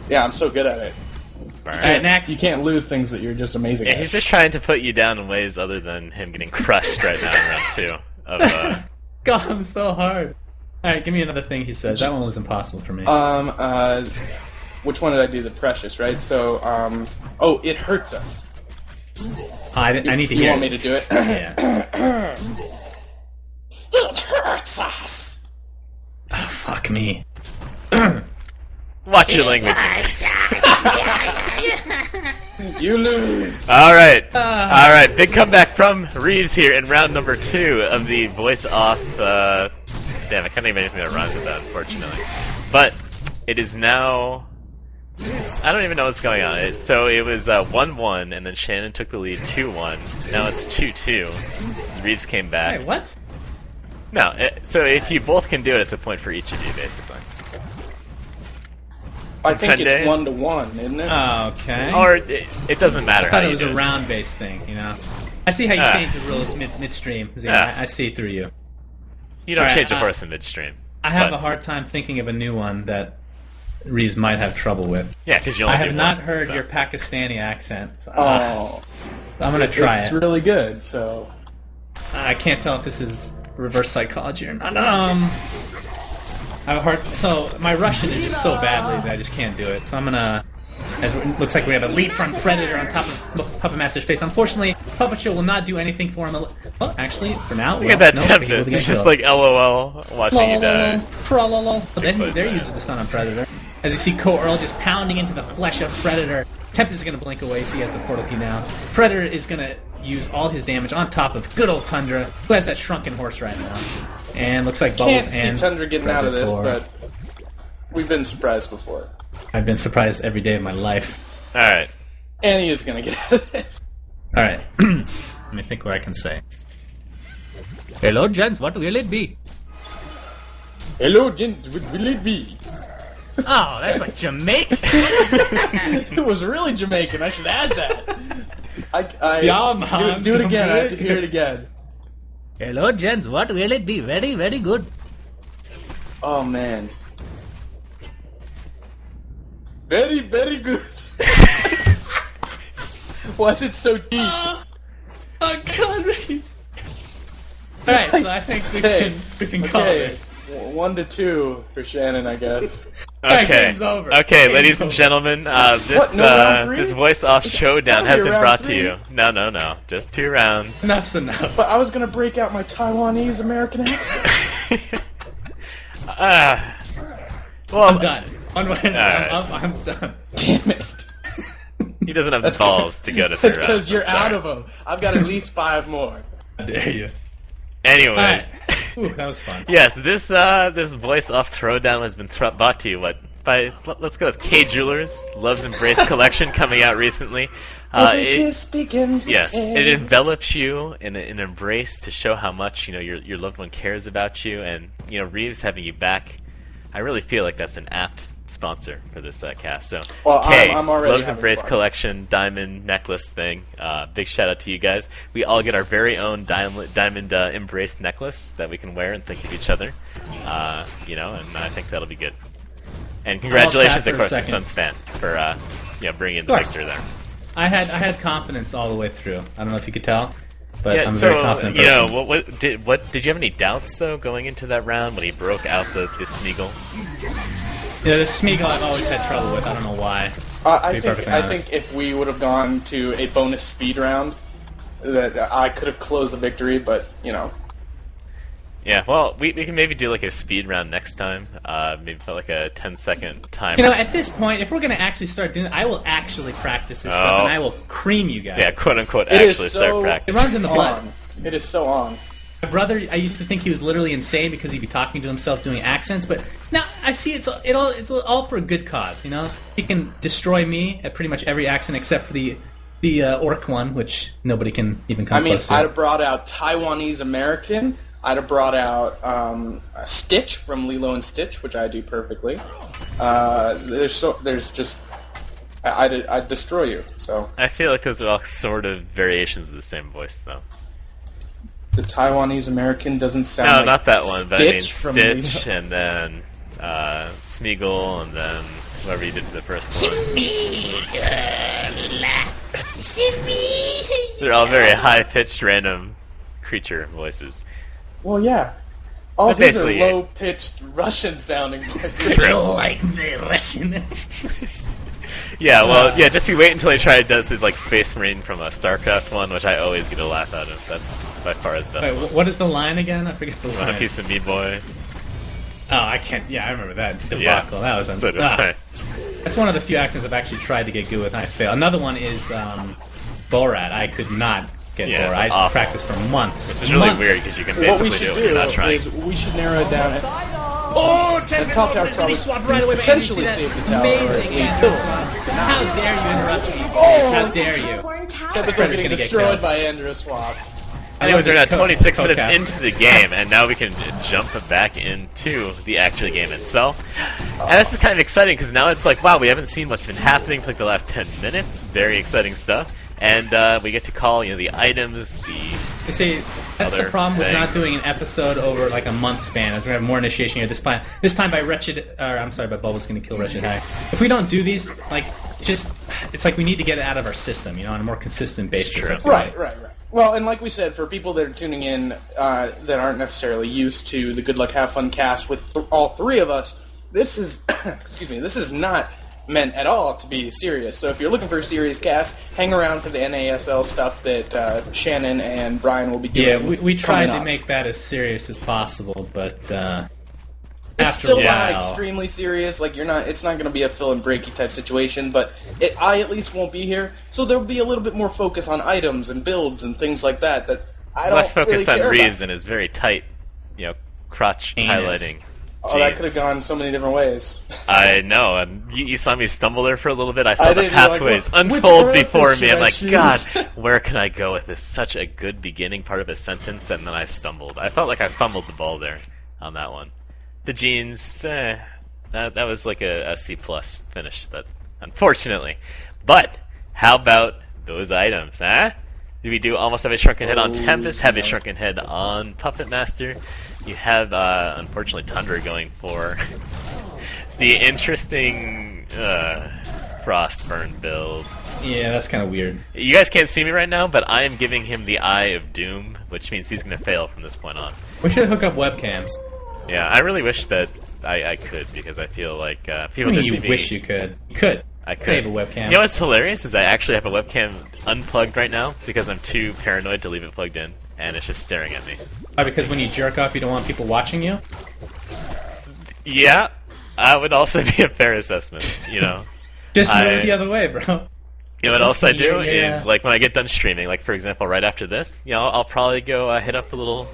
Yeah, I'm so good at it. Alright, next. You can't lose things that you're just amazing Yeah, at. he's just trying to put you down in ways other than him getting crushed right now in round 2 of God, I'm so hard. Alright, give me another thing he says. That one was impossible for me. Which one did I do? The Precious, right? So, oh, It Hurts Us. I need to hear You want me to do it? Yeah. It hurts us! Oh, fuck me. Watch your language. You lose! Alright, big comeback from Reaves here in round number 2 of the voice off, damn, I can't think of anything that rhymes with that, unfortunately. But, it is now... I don't even know what's going on. So it was 1-1, and then Shannon took the lead 2-1. Now it's 2-2. Reaves came back. Wait, what? No, so if you both can do it, it's a point for each of you, basically. I think it's Sunday? 1-1, isn't it? Okay. Or it doesn't matter I how thought it you was do a it. round-based thing, you know? I see how you change the rules midstream. I see through you. You don't Alright, change a horse in midstream. I have but- a hard time thinking of a new one that Reaves might have trouble with. Yeah, because you only I have do not one, heard so. your Pakistani accent. Oh. I'm gonna try It's it. really good, so... I can't tell if this is reverse psychology or not. I have a hard. So my Russian is just so badly that I just can't do it. So I'm gonna. As it looks like we have a leap from Predator on top of Puppet Master's face. Unfortunately, Puppet Show will not do anything for him. Well, actually, for now, Look at that Tempest. He's just like LOL watching you die. Then there uses the stun on Predator. As you see, Ko-Earl just pounding into the flesh of Predator. Tempest is going to blink away, so he has the portal key now. Predator is going to use all his damage on top of good old Tundra, who has that shrunken horse right now. And looks like Bubbles Can't and see Tundra getting out of this, Predator. but we've been surprised before. I've been surprised every day of my life. Alright. And he is going to get out of this. Alright, let me think what I can say. Hello, gents, what will it be? Hello, gent, what will it be? Oh, that's like Jamaican. It was really Jamaican. I should add that. Yeah, man. Do it again. I have to hear it again. Hello, gents, what will it be? Very, very good. Oh, man. Very, very good. Why is it so deep? Oh, God, Reaves. Alright, so I think we can call it. 1-2 for Shannon, I guess. Alright, Okay. game's over. Okay, Game's ladies and over. gentlemen, What, this no round three? this voice off showdown gotta has be been round brought to three. you. No, just 2 rounds. Enough's enough. But I was gonna break out my Taiwanese American accent. Well, I'm done. Alright. I'm done. Damn it. he doesn't have the balls to go to 3 rounds. Because you're I'm sorry. out of them. I've got at least 5 more. How dare you. Anyways. Alright. Ooh, that was fun. Yes, this voice off throwdown has been brought to you let's go with K Jewelers Love's Embrace collection coming out recently. Every kiss begins with Yes, A. it envelops you in an embrace to show how much your loved one cares about you, and Reaves having you back. I really feel like that's an apt sponsor for this cast. So, Well, Kay, I'm already Love's having Embrace fun. collection diamond necklace thing. Big shout out to you guys. We all get our very own diamond embrace necklace that we can wear and think of each other. And I think that'll be good. And congratulations, for of a course, to second. SUNSfan for bringing in the course. victory there. I had confidence all the way through. I don't know if you could tell, but Yeah, I'm a so very confident person. what did you have any doubts though going into that round when he broke out the Smeagol? Yeah, the Smeagol I've always had trouble with. I don't know why. I be perfectly think honest. if we would have gone to a bonus speed round, that I could have closed the victory, but Yeah, well, we can maybe do like a speed round next time. Maybe put like a 10-second time. You know, at this point, if we're going to actually start doing it, I will actually practice this stuff, and I will cream you guys. Yeah, quote unquote, It is actually so- start It practicing. runs in the blood. It is so on. My brother, I used to think he was literally insane because he'd be talking to himself doing accents, but now I see it's all for a good cause, you know? He can destroy me at pretty much every accent except for the orc one, which nobody can even come close to. I'd have brought out Taiwanese American. I'd have brought out Stitch from Lilo and Stitch, which I do perfectly. I'd destroy you. So I feel like those are all sort of variations of the same voice, though. the Taiwanese American doesn't sound No, like not that one, but I mean Stitch from Stitch, and then Smeagol, and then whoever you did for the first one. They're all very high-pitched, random creature voices. Well, yeah. All But these are basically- low-pitched Russian-sounding voices. like the Russian. Yeah, well, yeah, just you wait until he does his, like, Space Marine from a StarCraft one, which I always get a laugh out of. That's by far his best Wait, one. what is the line again? I forget the Want line. a piece of me, boy? Oh, I can't. Yeah, I remember that debacle. Yeah. That was So do I. That's one of the few accents I've actually tried to get good with, and I failed. Another one is Borat. I could not get Yeah, Borat. it's I awful. practiced for months. Which is really Months. weird, because you can What we basically should do it when you're not do trying. is we should narrow it down. Oh, 10 Top Tower's probably swap right away. potentially save the tower, or at Amazing least Andrew kill it. swap. How dare you interrupt me? How dare you? Episode Frederick's getting gonna get destroyed killed. by Andrew Swap. Anyways, we're now 26 minutes Codecast. into the game, and now we can jump back into the actual game itself. And this is kind of exciting, because now it's like, wow, we haven't seen what's been happening for like the last 10 minutes. Very exciting stuff. And we get to call, the items, You see, that's the Other problem with not things. doing an episode over like a month span. As we have more initiation here. This time by by Bubbles going to kill Wretched Hag. If we don't do these, it's like we need to get it out of our system, on a more consistent basis. True. Like, Right. Well, and like we said, for people that are tuning in that aren't necessarily used to the Good Luck Have Fun cast with all three of us, this is, this is not meant at all to be serious. So if you're looking for a serious cast, hang around for the NASL stuff that Shannon and Brian will be Yeah, doing. we tried coming to up. make that as serious as possible, but It's after still a not while, extremely serious. Like it's not going to be a fill and breaky type situation. But I at least won't be here, so there'll be a little bit more focus on items and builds and things like that. That I don't less focus really on care Reaves about. and his very tight, crotch Anus. highlighting. Oh, that jeans. could have gone so many different ways. I know, and you saw me stumble there for a little bit. I saw I the did, you're like, pathways which unfold orifice before me. should I'm I like, choose? God, where can I go with this? Such a good beginning part of a sentence, and then I stumbled. I felt like I fumbled the ball there on that one. The jeans, that was like a C+ finish, unfortunately. But how about those items, huh? Do we do almost have a shrunken head on Tempest, have a shrunken head on Puppet Master? You have, unfortunately, Tundra going for the interesting Frostburn build. yeah, that's kind of weird. You guys can't see me right now, but I am giving him the Eye of Doom, which means he's going to fail from this point on. We should hook up webcams. Yeah, I really wish that I could, because I feel like people I mean, just you see me. wish you could. You could. I could. I have a webcam. You know what's hilarious is I actually have a webcam unplugged right now because I'm too paranoid to leave it plugged in, and it's just staring at me. Why, because when you jerk off, you don't want people watching you? Yeah, I would also be a fair assessment. Just move I- it the other way, bro. You know what else I do Yeah. is like when I get done streaming, like for example, right after this, I'll probably go hit up a little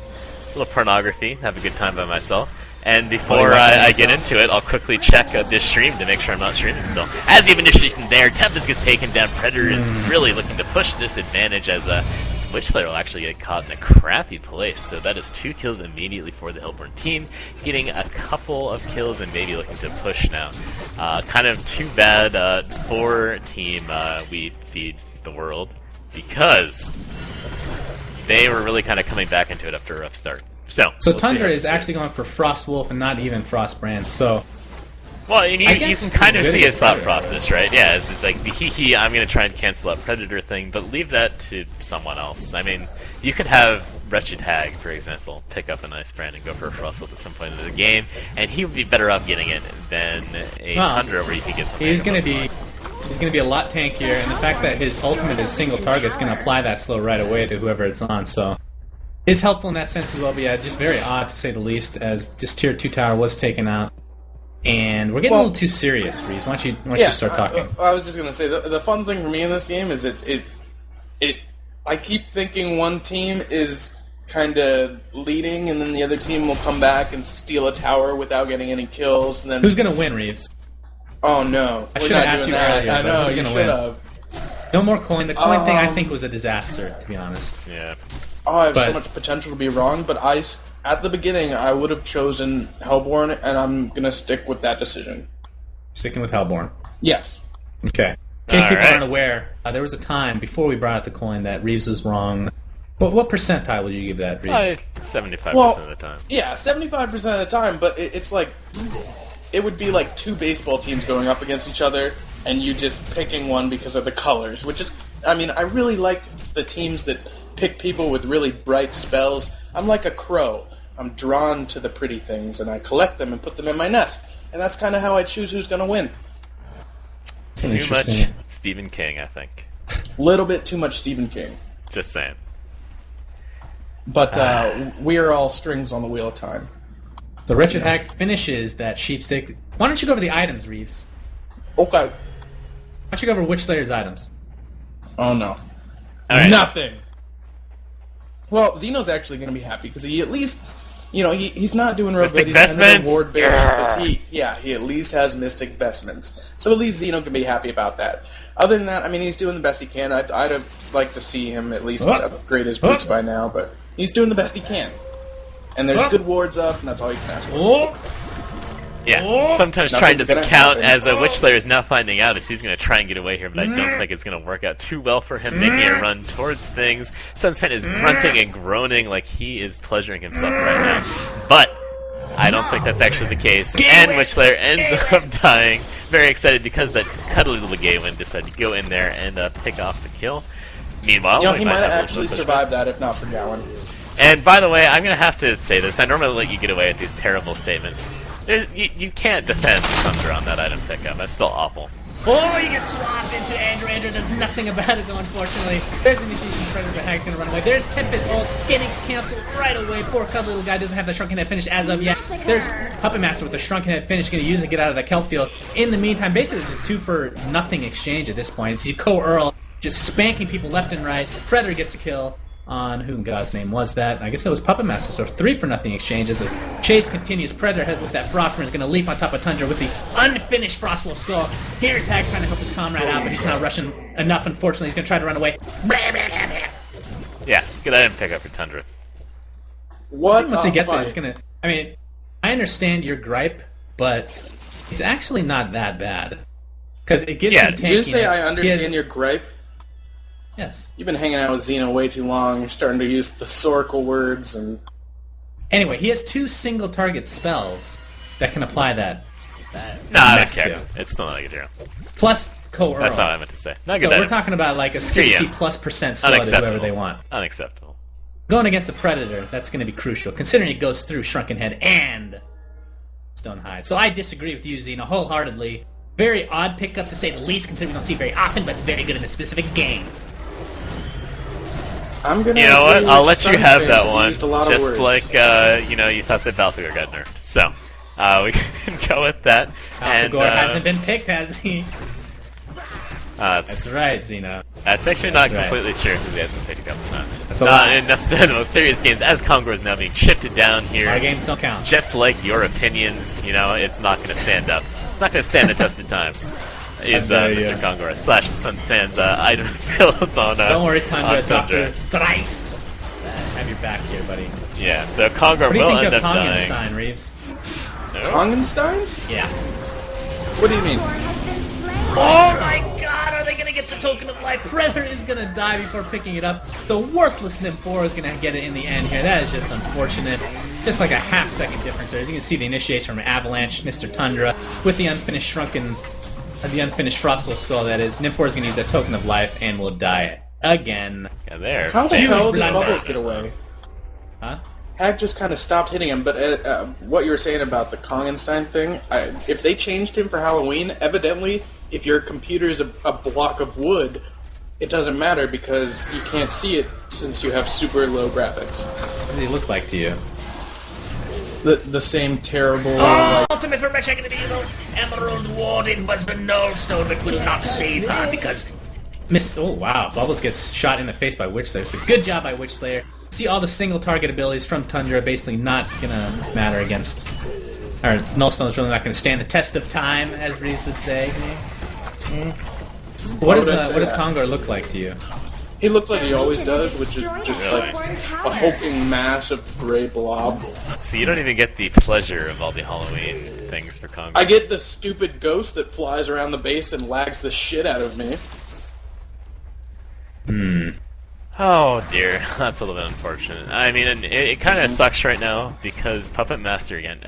pornography, have a good time by myself. And before I get into it, I'll quickly check this stream to make sure I'm not streaming still. As the initiation there, Tempest gets taken down. Predator is really looking to push this advantage as Witchslayer will actually get caught in a crappy place. So that is 2 kills immediately for the Hillborn team, getting a couple of kills and maybe looking to push now. Kind of too bad for Team We Feed the World, because they were really kind of coming back into it after a rough start. So we'll see Tundra how is this actually goes. going for Frostwolf and not even Frostbrand, so... Well, and you guess can kind it's of good see against his thought Predator. process, right? Yeah, it's like the hee I'm going to try and cancel out Predator thing, but leave that to someone else. I mean, you could have Wretched Hag, for example, pick up a nice brand and go for a Frostwolf at some point in the game, and he would be better off getting it than a Well, Tundra where you could get something. He's going going to be a lot tankier, and the fact that his ultimate is single target is going to apply that slow right away to whoever it's on, so... is helpful in that sense as well, but yeah, just very odd to say the least, as just Tier 2 tower was taken out. And we're getting a little too serious, Reaves. Why don't you start talking? I was just going to say, the fun thing for me in this game is I keep thinking one team is kind of leading, and then the other team will come back and steal a tower without getting any kills. And then who's going to win, Reaves? Oh, no. I should have asked you earlier, I know, who's you going should to win? have. No more coin. The coin thing, I think, was a disaster, to be honest. Yeah. Oh, I have so much potential to be wrong, but at the beginning, I would have chosen Hellborn, and I'm going to stick with that decision. Sticking with Hellborn? Yes. Okay. In case people right. aren't aware, there was a time before we brought out the coin that Reaves was wrong. What percentile would you give that, Reaves? 75% of the time. Yeah, 75% of the time, but it's like... It would be like two baseball teams going up against each other, and you just picking one because of the colors, which is... I mean, I really like the teams that pick people with really bright spells. I'm like a crow. I'm drawn to the pretty things, and I collect them and put them in my nest. And that's kind of how I choose who's going to win. Too much Stephen King, I think. Little bit too much Stephen King. Just saying. But we are all strings on the wheel of time. So Wretched Hag finishes that sheepstick. Why don't you go over the items, Reaves? Okay. Why don't you go over Witch Slayer's items? Oh, no. All right. Nothing. Well, Xeno's actually going to be happy, because he at least... You know, he's not doing real good. He's kind of a ward bear, but he at least has Mystic Vestments. So at least Xeno can be happy about that. Other than that, I mean, he's doing the best he can. I'd have liked to see him at least upgrade his boots by now, but he's doing the best he can. And there's good wards up, and that's all you can ask for. Yeah, sometimes trying doesn't count, as a Witch Slayer is now finding out, as he's going to try and get away here, but I don't think it's going to work out too well for him, making a run towards things. SUNSfan is grunting and groaning like he is pleasuring himself right now. But I don't think that's actually the case, and Witch Slayer ends up dying. Very excited because that cuddly little Gawain decided to go in there and pick off the kill. Meanwhile, he might have actually survived that if not for Gowan. And by the way, I'm going to have to say this. I normally let you get away with these terrible statements. You can't defend Thunder on that item pickup. That's still awful. Oh, you get swapped into Andrew. Andrew does nothing about it, though, unfortunately. There's initiation Predator, but Hag's going to run away. There's Tempest ult getting canceled right away. Poor cuddly little guy doesn't have the Shrunken Head finish as of yet. There's Puppet Master with the Shrunken Head finish, going to use it to get out of the kelp field. In the meantime, basically it's a 2-for-nothing exchange at this point. It's Ko Earl just spanking people left and right. Predator gets a kill on who in God's name was that? I guess it was Puppet Master. So 3-for-nothing exchange as the chase continues. Predator head with that Frostburn is going to leap on top of Tundra with the unfinished Frostwolf Skull. Here's Hag trying to help his comrade out, but he's not rushing enough. Unfortunately, he's going to try to run away. Yeah, good item pickup for Tundra. Once he gets it, it's going to... I mean, I understand your gripe, but it's actually not that bad. Because it gives him tankiness. Did you say I understand your gripe? Yes. You've been hanging out with Xeno way too long. You're starting to use thesaurical words and... Anyway, he has 2 single target spells that can apply that. No, I don't care. It's still not a good hero. Plus Ko Earl. That's not what I meant to say. Not good so we're talking about like a 60+% slow to whoever they want. Unacceptable. Going against the Predator, that's going to be crucial, considering it goes through Shrunken Head and Stonehide. So I disagree with you, Xeno, wholeheartedly. Very odd pickup, to say the least, considering we don't see it very often, but it's very good in this specific game. You know what? I'll let you have that one. Just like, you thought that Balthagor got nerfed. So, we can go with that. Balthagor hasn't been picked, has he? That's right, Xeno. That's actually not completely true, because he hasn't picked a couple times. Not in necessarily the most serious games, as Kongor is now being shifted down here. Our games don't count. Just like your opinions, it's not going to stand up. It's not going to stand the test of time. Is Mr. Kongor / SUNSfan's item builds on Don't worry, Tundra. Dr. Thrice. Have your back here, buddy. Yeah, so Kongor will end up dying. Kongenstein, Reaves? No? Kongenstein? Yeah. What do you mean? Oh my god, are they going to get the Token of Life? Predator is going to die before picking it up. The worthless Nymph4 is going to get it in the end here. That is just unfortunate. Just like a half-second difference there. As you can see, the initiation from Avalanche, Mr. Tundra, with the unfinished Frostwolf Skull, that is. Nymph4 is going to use that Token of Life and will die again. Yeah, there. How the hell did Bubbles get away? Huh? Hag just kind of stopped hitting him, but what you were saying about the Kongenstein thing, if they changed him for Halloween, evidently, if your computer is a block of wood, it doesn't matter because you can't see it since you have super low graphics. What does he look like to you? The same terrible. Ultimate for Meshach and the Beetle. Emerald Warden was the null stone that will not save her because... Oh wow, Bubbles gets shot in the face by Witch Slayer, so good job by Witch Slayer. See all the single target abilities from Tundra basically not gonna matter against... Or Nullstone's really not gonna stand the test of time, as Reaves would say. What does Kongor look like to you? He looks like he always does, which is just like a hulking mass of gray blob. So you don't even get the pleasure of all the Halloween things for Congo. I get the stupid ghost that flies around the base and lags the shit out of me. Oh dear, that's a little bit unfortunate. I mean, it kind of sucks right now because Puppet Master again.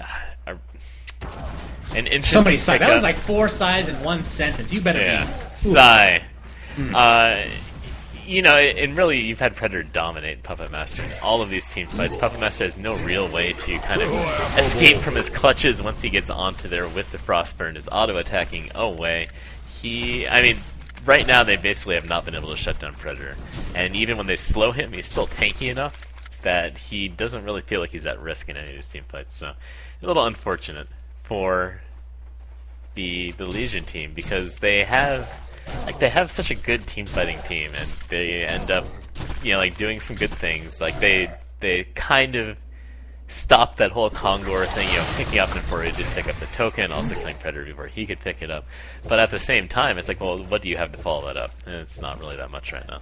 An interesting Somebody sighed. That pickup. was like 4 sighs in one sentence. You better be. Sigh. You know, and really, you've had Predator dominate Puppet Master in all of these team fights. Puppet Master has no real way to kind of escape from his clutches once he gets onto there with the Frostburn, is auto-attacking away. I mean, right now they basically have not been able to shut down Predator. And even when they slow him, he's still tanky enough that he doesn't really feel like he's at risk in any of these team fights. So, a little unfortunate for the Legion team because they have such a good team fighting team, and they end up, you know, like doing some good things. Like they kind of stopped that whole Kongor thing, you know, picking up before he did pick up the token, also killing Predator before he could pick it up. But at the same time, it's like, well, what do you have to follow that up? And it's not really that much right now.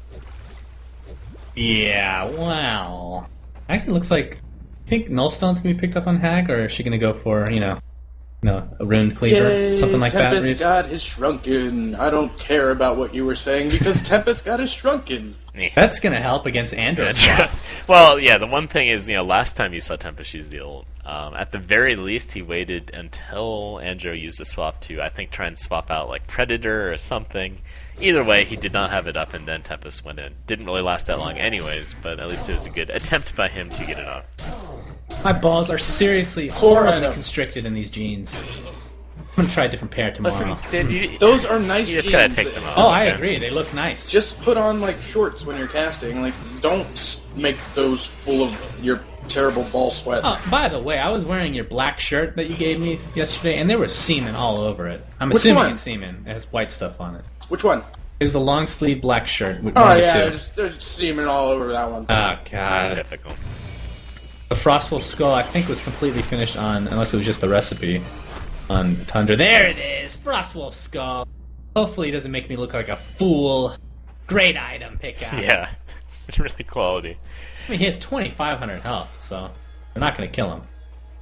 Yeah, well, actually looks like. I think Nullstone's gonna be picked up on Hag, or is she gonna go for a Ruined Cleaver, something like that? Tempest God is shrunken. I don't care about what you were saying because Tempest God is shrunken. That's gonna help against Andros. Well, yeah, the one thing is, you know, last time you saw Tempest use the ult, at the very least he waited until Andro used the swap to, I think, try and swap out like Predator or something. Either way, he did not have it up, and then Tempest went in. Didn't really last that long anyways, but at least it was a good attempt by him to get it off. My balls are seriously horribly constricted in these jeans. I'm gonna try a different pair tomorrow. Listen, Those are nice you just jeans. gotta take them off. Oh, I agree. They look nice. Just put on like shorts when you're casting. Like, don't make those full of your terrible ball sweat. Oh, by the way, I was wearing your black shirt that you gave me yesterday, and there was semen all over it. I'm Which assuming one? it's semen. It has white stuff on it. Which one? It was the long sleeve black shirt. With Oh number yeah, 2. there's semen all over that one. Oh god. Typical. The Frostwolf skull, I think, was completely finished on, unless it was just the recipe, on Tundra. There it is! Frostwolf skull. Hopefully it doesn't make me look like a fool. Great item pickup. Yeah, it's really quality. I mean, he has 2,500 health, so we're not going to kill him.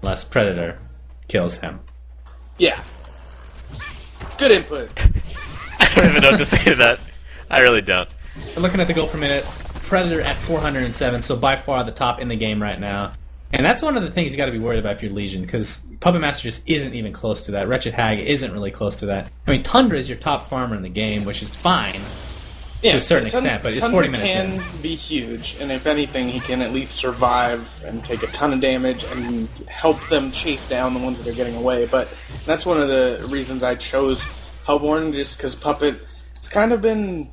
Unless Predator kills him. Yeah. Good input. I don't even know what to say to that. I really don't. We're looking at the goal per minute. Predator at 407, so by far the top in the game right now. And that's one of the things you got to be worried about if you're Legion, because Puppet Master just isn't even close to that. Wretched Hag isn't really close to that. I mean, Tundra is your top farmer in the game, which is fine to a certain extent, but it's 40 minutes in. Tundra can be huge, and if anything, he can at least survive and take a ton of damage and help them chase down the ones that are getting away. But that's one of the reasons I chose Hellborn, just because Puppet has kind of been...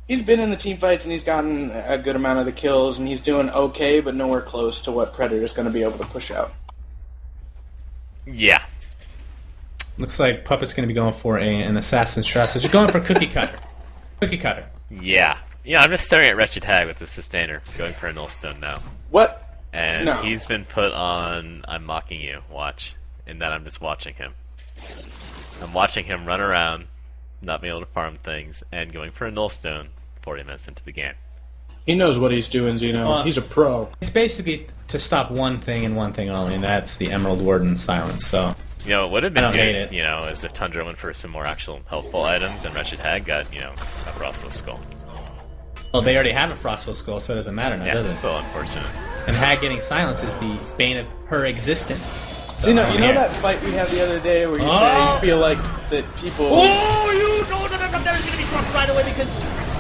He's been in the team fights, and he's gotten a good amount of the kills, and he's doing okay, but nowhere close to what Predator's going to be able to push out. Yeah. Looks like Puppet's going to be going for an Assassin's Strategy. Going for Cookie Cutter. Cookie Cutter. Yeah. Yeah, I'm just staring at Wretched Hag with the Sustainer, going for a Nullstone now. What? And No. he's been put on I'm mocking you, watch. In that I'm just watching him. I'm watching him run around, not being able to farm things, and going for a Nullstone 40 minutes into the game. He knows what he's doing, Xeno. He's a pro. It's basically to stop one thing and one thing only, and that's the Emerald Warden silence, so... You know, it would have I been don't hate good, it. you know, as if Tundra went for some more actual helpful items, and Wretched Hag got, you know, a Frostwolf Skull. Well, they already have a Frostwolf Skull, so it doesn't matter now, Yeah, does it? it's a little unfortunate. And Hag getting silence is the bane of her existence. So, You know yeah. that fight we had the other day where you said you feel like that people... Oh, you know that there's going to be swapped right away because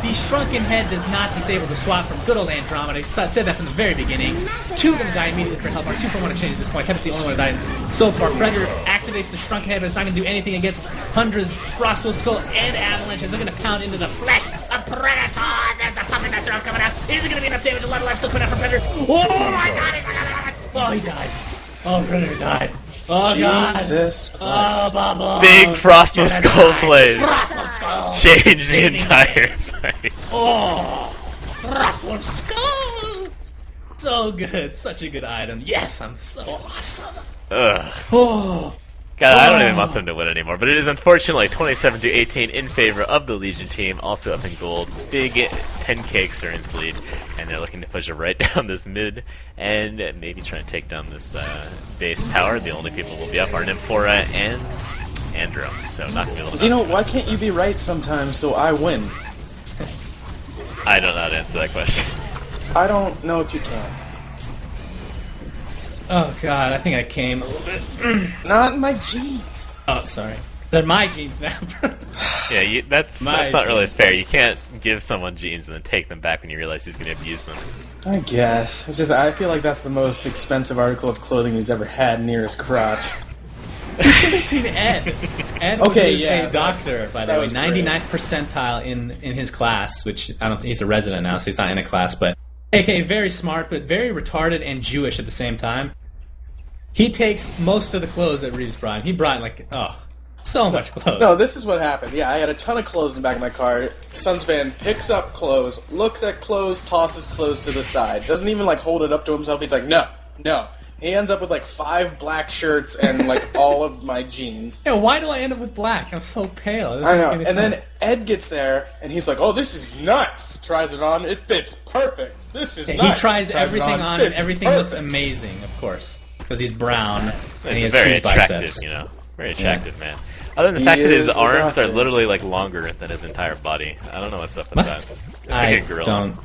The shrunken head does not disable the swap from good old Andromeda. I said that from the very beginning. 2 of them die immediately for help. Or 2 for 1 exchange at this point. Tempest's the only one that died so far. Predator activates the shrunken head, but it's not going to do anything against Hundra's Frostwolf Skull and Avalanche as they're going to pound into the flesh of Predator. Is it going to be enough damage? A lot of life still coming out from Predator. Oh my god! Oh, he died. Oh, Predator died. Oh, God. Jesus Christ. Oh, Bubble. Big Frostful Skull plays. Frostful Skull! Change the entire fight. Oh, Frostful Skull. So good. Such a good item. Yes, I'm so awesome. Ugh. Oh. God, I don't even want them to win anymore, but it is unfortunately 27-18 in favor of the Legion team, also up in gold. Big 10k experience lead, and they're looking to push it right down this mid, and maybe try and take down this base tower. The only people who will be up are Nymphora and Andro, so not going to be able to... Xeno, why can't you be right sometimes so I win? I don't know how to answer that question. I don't know if you can. Oh, God, I think I came a little bit. Not in my jeans. Oh, sorry. They're my jeans now. Yeah, that's not really fair. You can't give someone jeans and then take them back when you realize he's going to abuse them. I guess. It's just, I feel like that's the most expensive article of clothing he's ever had near his crotch. You should have seen Ed. Ed Okay, was yeah, a doctor, by the that way. was great. 99th percentile in his class, which I don't. He's a resident now, so he's not in a class. But AKA very smart, but very retarded and Jewish at the same time. He takes most of the clothes that Reaves brought. He brought so much clothes. No, this is what happened. Yeah, I had a ton of clothes in the back of my car. SUNSfan picks up clothes, looks at clothes, tosses clothes to the side. Doesn't even hold it up to himself. He's like, no. He ends up with 5 black shirts and all of my jeans. Yeah, why do I end up with black? I'm so pale. I know. And then Ed gets there and he's like, oh, this is nuts. Tries it on. It fits perfect. This is nuts. He tries everything on and Fits everything looks perfect. amazing, of course. Because he's brown and he He's has very huge attractive, biceps. Very attractive, man. Other than the fact that his is a arms are doctor. literally longer than his entire body. I don't know what's up with What? that. It's like I a gorilla. don't. Do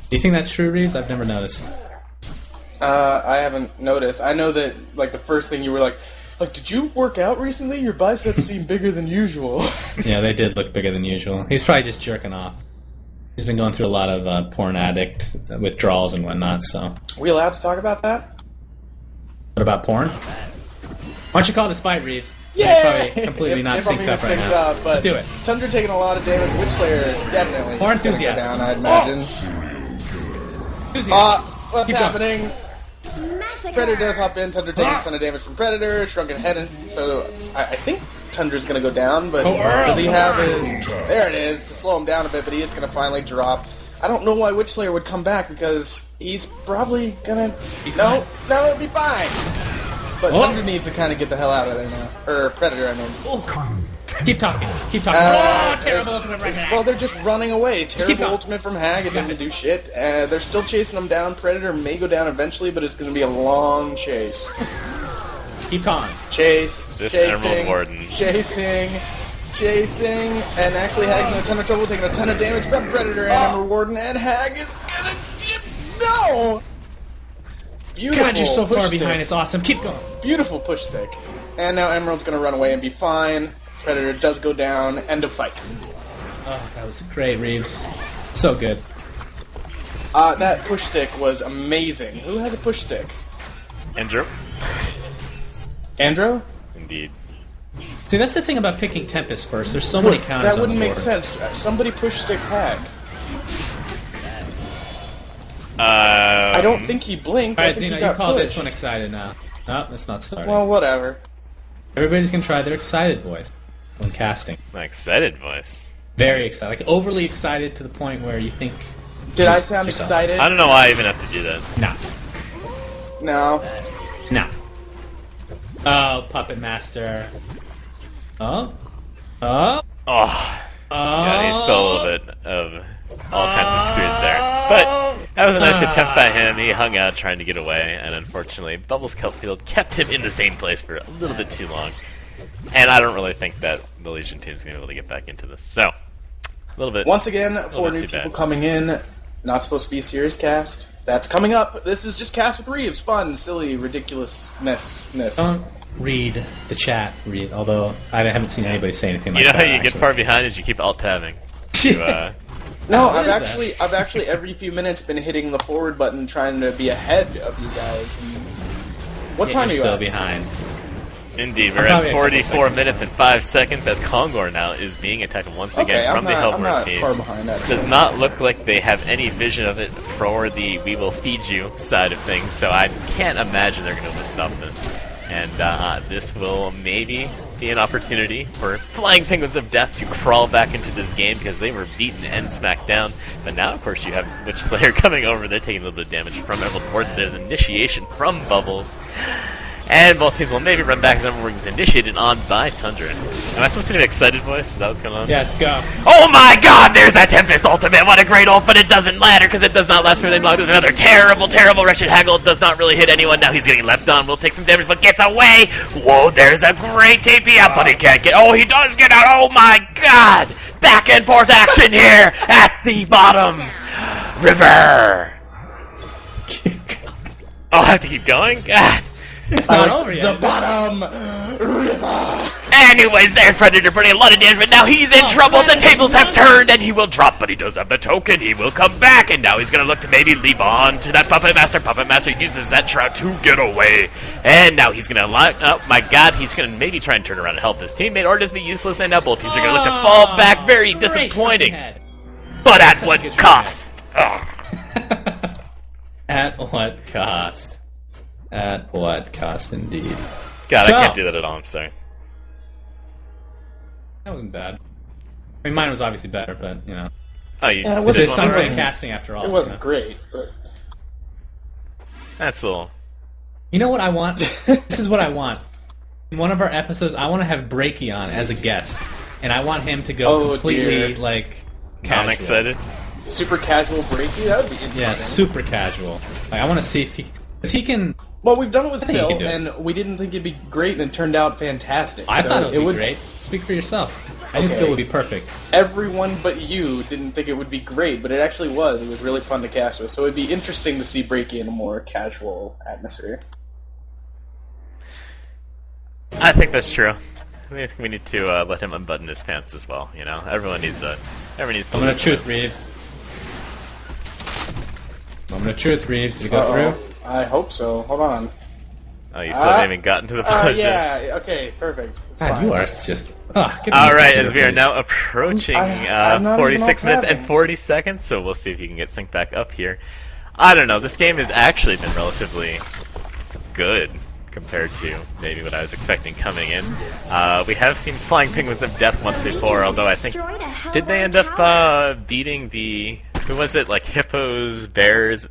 you think that's true, Reaves? I've never noticed. I haven't noticed. I know that, the first thing you were like, did you work out recently? Your biceps seem bigger than usual. Yeah, they did look bigger than usual. He's probably just jerking off. He's been going through a lot of porn addict withdrawals and whatnot, so. Are we allowed to talk about that? What about porn? Why don't you call this fight, Reaves? Yeah! You're probably completely not if I'm synced even up right synced now. up, but Let's do it. Tundra taking a lot of damage. Witchslayer definitely More gonna go enthusiasm. down, I'd imagine. What's Keep going. happening? Predator does hop in. Tundra taking a ton of damage from Predator. Shrunken head. So I think Tundra's going to go down, but does he have his... There it is, to slow him down a bit, but he is going to finally drop. I don't know why Witchslayer would come back, because he's probably going to... No, it'll be fine. But Tundra needs to kind of get the hell out of there now. Or Predator, I mean. Keep talking. Terrible ultimate right now. Well, they're just running away. keep Terrible going. ultimate from Hag. It doesn't it. do shit. They're still chasing them down. Predator may go down eventually, but it's going to be a long chase. Keep calm. Chase. Just chasing, Emerald Warden. Chasing. And actually Hag's in a ton of trouble, taking a ton of damage from Predator and Emerald Warden, and Hag is going to... No! Beautiful God, you're so push far stick. behind. It's awesome. Keep going. Beautiful push stick. And now Emerald's going to run away and be fine. Predator does go down. End of fight. Oh, that was great, Reaves. So good. That push stick was amazing. Who has a push stick? Andrew? Andro? Indeed. See, that's the thing about picking Tempest first. There's so many counters That wouldn't on the make board. sense. Somebody push stick Hag. I I don't think he blinked. I Alright, think Xeno, he you got call this pushed. one excited now. No, that's not starting. Well, whatever. Everybody's gonna try their excited voice when casting. My excited voice. Very excited. Like, overly excited to the point where you think... Did I Just sound yourself. excited? I don't know why I even have to do that. Nah. No. Nah. Oh, Puppet Master. Oh? Oh? Oh. Yeah, he's still a little bit of all kinds of screwed there. But that was a nice attempt by him. He hung out trying to get away, and unfortunately, Bubbles Kelpfield kept him in the same place for a little bit too long. And I don't really think that the Legion team's going to be able to get back into this. So, a little bit... Once again, for bit new too people bad. coming in, not supposed to be a serious cast. That's coming up. This is just Cast with Reaves. Fun, silly, ridiculousness. Don't read the chat, Reed. Although, I haven't seen anybody say anything like You know that. how you get far behind is you keep alt-tabbing. To, No, What I've is that? actually every few minutes been hitting the forward button trying to be ahead of you guys. And what time are You're you still at? behind. Indeed, we're at 44 minutes and 5 seconds as Kongor now is being attacked once again from the Hellborn team. Far behind that. Does not look like they have any vision of it for the "we will feed you" side of things, so I can't imagine they're going to stop this. And this will maybe be an opportunity for Flying Penguins of Death to crawl back into this game because they were beaten and smacked down. But now, of course, you have Witch Slayer coming over. They're taking a little bit of damage from Emerald Ward. There's initiation from Bubbles. And both teams will maybe run back, and then we're initiated on by Tundra. Am I supposed to do an excited voice? Is that what's going on? Yeah, let's go. Oh my god, there's that Tempest ultimate! What a great ult, but it doesn't matter because it does not last very long. There's another terrible, terrible Wretched Haggle. It does not really hit anyone. Now he's getting leapt on. Will take some damage, but gets away! Whoa, there's a great TP out, but he can't get... Oh, he does get out! Oh my god! Back and forth action here at the bottom! River! Oh, I have to keep going? God. It's not over yet. The bottom river. Anyways, there's Predator putting a lot of damage, but now he's in trouble. The tables have turned, and he will drop, but he does have the token. He will come back, and now he's going to look to maybe leap on to that Puppet Master. Puppet Master uses that Shroud to get away, and now he's going to lock. Oh my god, he's going to maybe try and turn around and help his teammate, or just be useless, and now both teams are going to look to fall back. Very disappointing. But at what cost? At what cost? At what cost, indeed. God, I can't do that at all, I'm sorry. That wasn't bad. I mean, mine was obviously better, but, you know. Oh, you Yeah, It's did one SUNSfan right? casting after all. It wasn't you know? great, but That's a little... You know what I want? This is what I want. In one of our episodes, I want to have Breaky on as a guest, and I want him to go completely, dear. like, casual. I'm excited. super casual breaky, that would be interesting. Yeah, super casual. Like, I want to see if he... Because he can... Well, we've done it with I think you Phil, can do it. and we didn't think it'd be great, and it turned out fantastic. I So thought it would be great. Speak for yourself. I think Okay. Phil would be perfect. Everyone but you didn't think it would be great, but it actually was. It was really fun to cast with, so it'd be interesting to see Breaky in a more casual atmosphere. I think that's true. I think we need to let him unbutton his pants as well. You know, everyone needs to. Everyone needs to. I'm gonna listen. truth, Reaves. Moment of truth, Reaves. Did it go through? I hope so. Hold on. Oh, you still haven't even gotten to the punch. Yeah, okay, perfect. It's God, fine. you are just... get All me right, a as we are please. now approaching I'm not 46 even minutes and off 40 seconds, so we'll see if he can get synced back up here. I don't know. This game has actually been relatively good compared to maybe what I was expecting coming in. We have seen Flying Penguins of Death once before, although I think... Did they end up beating the... Who was it? Like hippos, bears...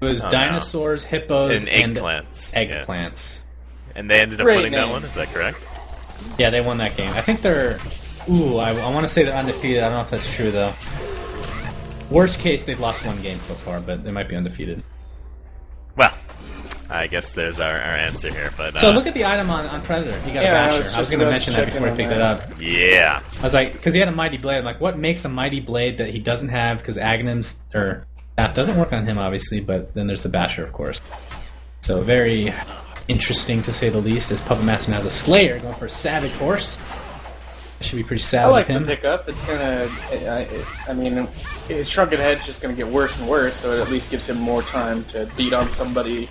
It was dinosaurs, hippos, And eggplants. eggplants. Yes. And they ended up Great winning that name. one, is that correct? Yeah, they won that game. I think they're... Ooh, I want to say they're undefeated. I don't know if that's true, though. Worst case, they've lost one game so far, but they might be undefeated. Well, I guess there's our answer here, but... So look at the item on Predator. He got Yeah, a I basher. was I was just going to about mention to that check before I in picked on it that. up. Yeah. I was like, because he had a mighty blade. I'm like, what makes a mighty blade that he doesn't have? Because Agnum's or that doesn't work on him, obviously. But then there's the Basher, of course. So very interesting to say the least. As Puppet Master now has a Slayer going for a Savage Horse. That should be pretty I savage like with the him. pickup. It's gonna... I mean, his shrunken head's just gonna get worse and worse, so it at least gives him more time to beat on somebody,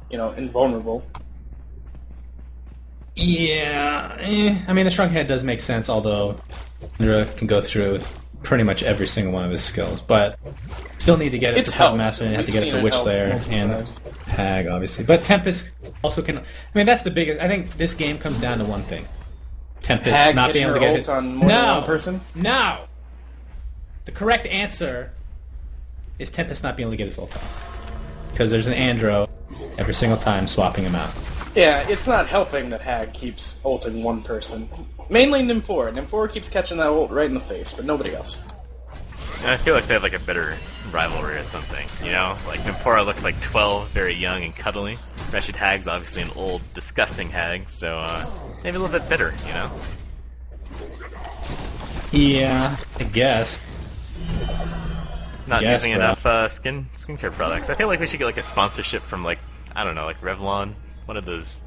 you know, invulnerable. Yeah, I mean, the shrunk head does make sense, although Indra can go through it with pretty much every single one of his skills. But still need to get it It's for Puppet helped. Master and have to We've get it seen for Witch help Slayer multiple and times. Hag, obviously. But Tempest also can... I mean, that's the biggest... I think this game comes down to one thing. Tempest Hag not being hitting able to her get ult it. on more than one person? No! The correct answer is Tempest not being able to get his ult off. Because there's an Andro every single time swapping him out. Yeah, it's not helping that Hag keeps ulting one person. Mainly Nymphora. Nymphora keeps catching that ult right in the face, but nobody else. And I feel like they have like a bitter rivalry or something, you know? Like Nymphora looks like 12, very young and cuddly. Wretched Hag's obviously an old, disgusting hag, so maybe a little bit bitter, you know? Yeah, I guess. Not Yes, using bro. enough skincare products. I feel like we should get like a sponsorship from like, I don't know, like Revlon, one of those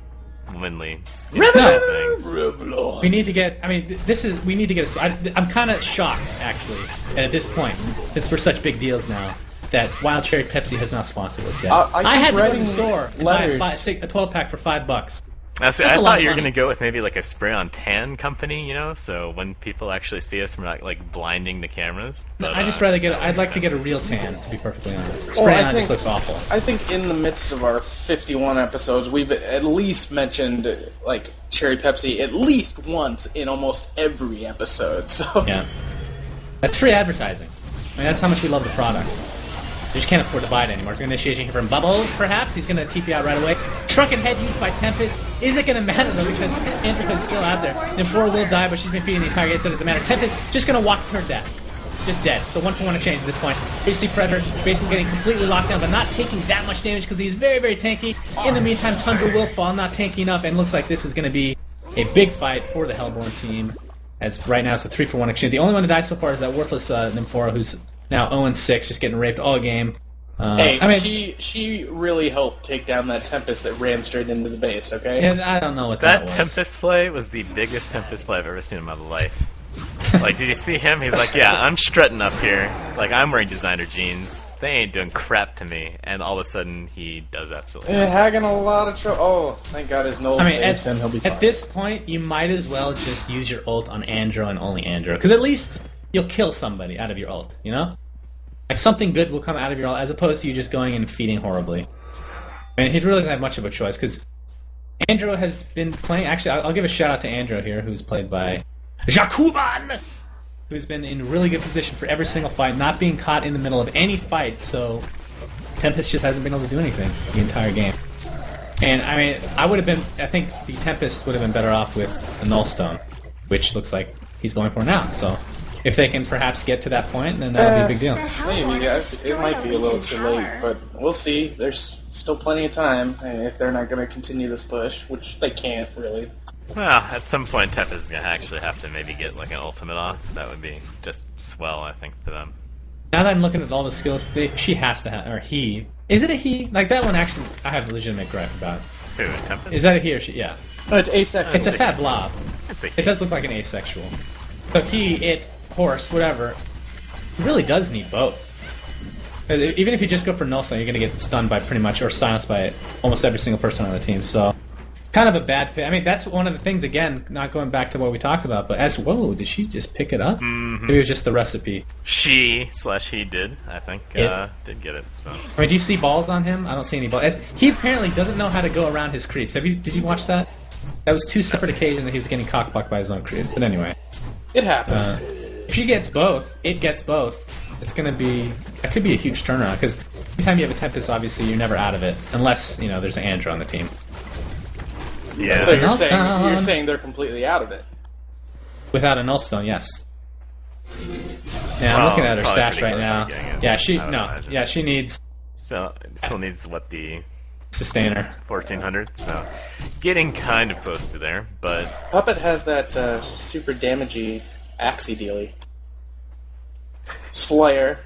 womanly skincare things. We need to get. I mean, this is. We need to get. I'm kind of shocked, actually, at this point, since we're such big deals now, that Wild Cherry Pepsi has not sponsored us yet. I I had to go to keep writing the store and buy letters. a 12-pack for $5. Now, see, That's I a lot thought of you were money. going to go with maybe like a spray-on tan company, so when people actually see us, we're not like blinding the cameras. But, I'd like to get a real tan, to be perfectly honest. Well, Spray I on just think- looks awful. I think in the midst of our 51 episodes, we've at least mentioned like Cherry Pepsi at least once in almost every episode. So Yeah. That's free advertising. I mean, that's how much we love the product. You just can't afford to buy it anymore. It's going to initiation here from Bubbles, perhaps. He's going to TP out right away. Shrunken Head used by Tempest. Is it going to matter, though, because Andrew is still out there. Nymphora will die, but she's been feeding the entire game, so it doesn't matter. Tempest just going to walk to her death. Just dead. So 1-for-1 exchange at this point. Basically, Predator basically getting completely locked down, but not taking that much damage because he's very, very tanky. In the meantime, Tundra will fall, not tanky enough, and looks like this is going to be a big fight for the Hellborn team. As right now it's a 3-for-1 exchange. The only one to die so far is that worthless Nymphora, who's now 0-6, just getting raped all game. She really helped take down that Tempest that ran straight into the base, okay? And I don't know what that that was. Tempest play was the biggest Tempest play I've ever seen in my life. Like, did you see him? He's like, yeah, I'm strutting up here. Like, I'm wearing designer jeans. They ain't doing crap to me. And all of a sudden, he does absolutely nothing. Having a lot of trouble. Oh, thank God his Null saves him. He'll be fine. At this point, you might as well just use your ult on Andro and only Andro. Because at least you'll kill somebody out of your ult, you know? Like, something good will come out of your ult, as opposed to you just going and feeding horribly. I mean, he really doesn't have much of a choice, because Andro has been playing... Actually, I'll give a shout-out to Andro here, who's played by Jakuban, who's been in really good position for every single fight, not being caught in the middle of any fight, so Tempest just hasn't been able to do anything the entire game. And, I mean, I think the Tempest would have been better off with a Nullstone, which looks like he's going for now, so... If they can perhaps get to that point, then that would be a big deal. Maybe, guys. It might be a little too late, but we'll see. There's still plenty of time if they're not going to continue this push, which they can't, really. Well, at some point, Tempest is going to actually have to maybe get like an ultimate off. That would be just swell, I think, for them. Now that I'm looking at all the skills, she has to have, or he. Is it a he? Like, that one actually, I have a legitimate gripe about. Who, Tempest? Is that a he or she? Yeah. No, it's asexual. It's a fat blob. It's a It does look like an asexual. So he, it, horse, whatever, he really does need both. Even if you just go for Nullstone, you're going to get stunned by pretty much, or silenced by almost every single person on the team, so... Kind of a bad pick. I mean, that's one of the things, again, not going back to what we talked about, but whoa, did she just pick it up? Mm-hmm. Maybe it was just the recipe. She/he did, I think, did get it, so... I mean, do you see balls on him? I don't see any balls. He apparently doesn't know how to go around his creeps. Did you watch that? That was two separate occasions that he was getting cockblocked by his own creeps, but anyway. It happens. If she gets both, it's going to be... That could be a huge turnaround, because anytime you have a Tempest, obviously, you're never out of it, unless, there's an Andro on the team. Yeah. So you're Nullstone. saying they're completely out of it. Without a Nullstone, yes. Yeah, I'm Well, looking at her probably stats pretty right close to now. getting it, Yeah, I would imagine. she needs So, it still needs, the Sustainer. 1400, so... Getting kind of close to there, but... Puppet has that super damagey Axie dealy. Slayer.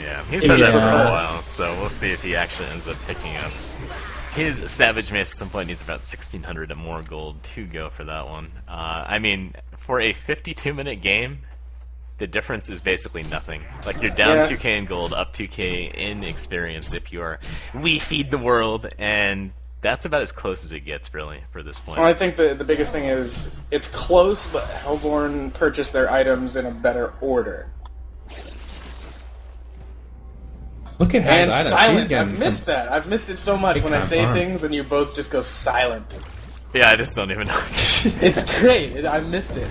Yeah, he's had that for Yeah. a while, so we'll see if he actually ends up picking up. His Savage Mace at some point needs about 1,600 and more gold to go for that one. I mean, for a 52-minute game, the difference is basically nothing. Like, you're down 2k in gold, up 2k in experience if you're We Feed the World, and that's about as close as it gets, really, for this point. Well, I think the biggest thing is it's close, but Hellborn purchased their items in a better order. Look at And Hag's items. She's silence. getting I've missed that. I've missed it so much Big when I time say farm. things and you both just go silent. Yeah, I just don't even know. It's great. I missed it.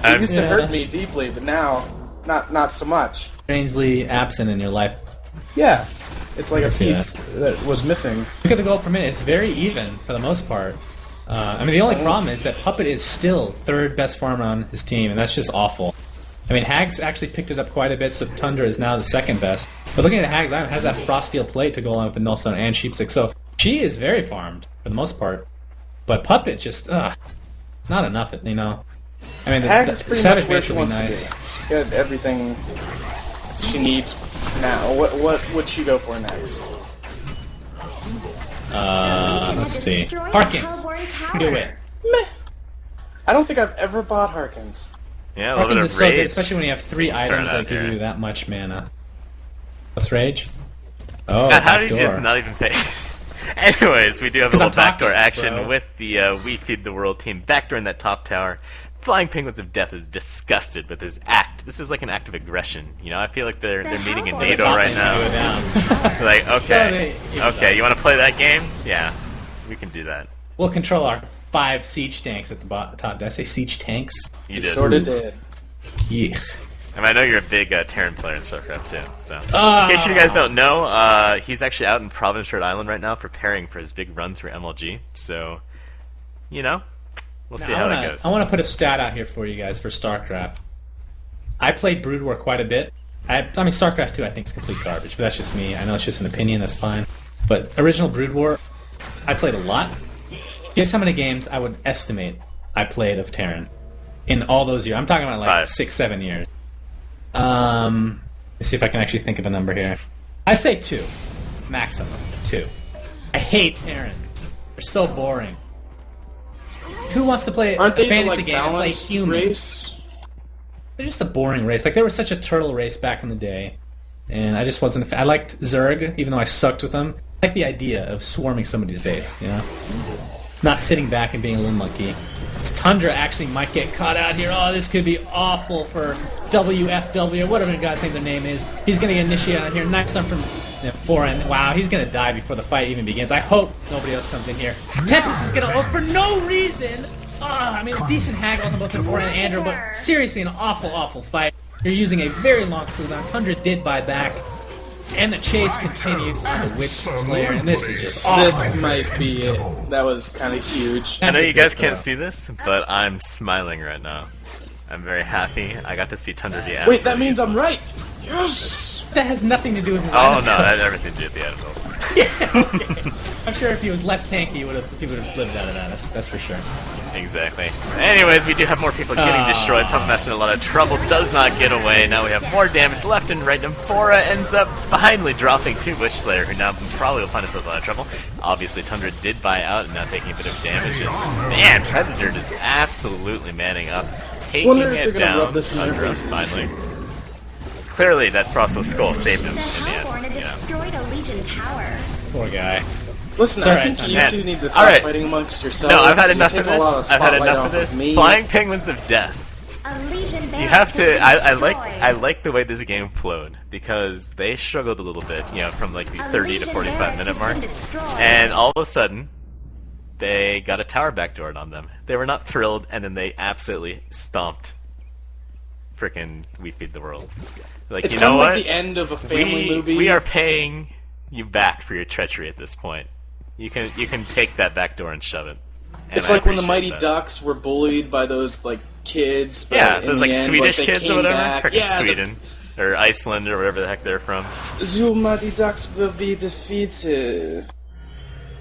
It used to hurt me deeply, but now, not so much. strangely absent in your life. Yeah. It's like a see piece that was missing. Look at the gold per minute. It's very even for the most part. I mean, the only problem is that Puppet is still third best farmer on his team, and that's just awful. I mean, Hags actually picked it up quite a bit, so Tundra is now the second best. But looking at Hags, Item has that Frostfield plate to go along with the Nullstone and Sheepstick, so she is very farmed for the most part. But Puppet just, not enough, I mean, Hags the pretty Savage much where Mace she would be wants nice. to be. She's got everything she needs now. What would she go for next? Let's see. Harkins. Do it. Meh. I don't think I've ever bought Harkins. Yeah, a little bit Harkins of is so good, rage. especially when you have three items out that give here. you that much mana. What's Rage? Oh, God, how back did you just door. not even pay? Anyways, we do have a 'Cause I'm little backdoor talking, action bro. with the We Feed the World team backdooring that top tower. Flying Penguins of Death is disgusted with his act. This is like an act of aggression. You know, I feel like they're meeting in NATO right now. Like, okay, you want to play that game? Yeah, we can do that. We'll control our 5 siege tanks at the top. Did I say siege tanks? You did. Sort of did. Yeah. And I know you're a big Terran player in StarCraft too. So, in case you guys don't know, he's actually out in Providence, Rhode Island right now, preparing for his big run through MLG. So, you know, we'll see how that goes. I want to put a stat out here for you guys for StarCraft. I played Brood War quite a bit. I mean, StarCraft 2 I think is complete garbage, but that's just me. I know it's just an opinion, that's fine. But original Brood War, I played a lot. Guess how many games I would estimate I played of Terran in all those years? I'm talking about like 5. 6-7 years. Let's see if I can actually think of a number here. I say 2. Maximum. 2. I hate Terran. They're so boring. Who wants to play Aren't a they the, fantasy like, game and play balanced human? race? They're just a boring race. Like, they were such a turtle race back in the day. And I just wasn't a fan. I liked Zerg, even though I sucked with them. I like the idea of swarming somebody's base, you know? Not sitting back and being a little monkey. This Tundra actually might get caught out here. Oh, this could be awful for WFW, whatever the guy's name their name is. He's going to get initiated out here. Nice one from Foreign. Wow, he's going to die before the fight even begins. I hope nobody else comes in here. Tempest is going to ult for no reason. I mean, a decent haggle on both Foreign and Andrew, but seriously, an awful, awful fight. You're using a very long cooldown. Tundra did buy back. And the chase continues on the Witch Slayer, and this is just awesome. This might be it. That was kind of huge. I know you guys can't see this, but I'm smiling right now. I'm very happy. I got to see Tundra be Wait, that means I'm right! Yes! That has nothing to do with his Oh lineup. no, that had everything to do with the Anvil. I'm sure if he was less tanky, he would have lived out of that. That's for sure. Exactly. Anyways, we do have more people getting destroyed. Pumpmaster in a lot of trouble, does not get away. Now we have more damage left and right. Namphora ends up finally dropping to Witch Slayer, who now probably will find himself in a lot of trouble. Obviously, Tundra did buy out and now taking a bit of damage. And man, Predator just absolutely manning up, taking Wonder if they're it gonna down. rub this in their Tundra faces. finally. Clearly, that Frostwolf Skull saved him in the Hellborn end. You know. destroyed a Legion tower. Poor guy. Listen, It's I alright, think you man. two need to stop Alright. fighting amongst yourselves. No, I've had You enough take of a lot this. I've had spotlight enough off of this. me. Flying Penguins of Death. A Legion You barracks have to. has been I destroyed. like the way this game flowed because they struggled a little bit, you know, from like the 30 to 45 minute mark, and all of a sudden they got a tower backdoored on them. They were not thrilled, and then they absolutely stomped. Frickin' We Feed the World. Like, It's you kind know of what? like the end of a family movie. We are paying you back for your treachery at this point. You can take that backdoor and shove it. And It's I like when the appreciate Mighty that. Ducks were bullied by those like kids. But Yeah, in those the like end, Swedish they kids or came whatever. back. Frickin' Yeah, Sweden. Or Iceland or wherever the heck they're from. The Mighty Ducks will be defeated.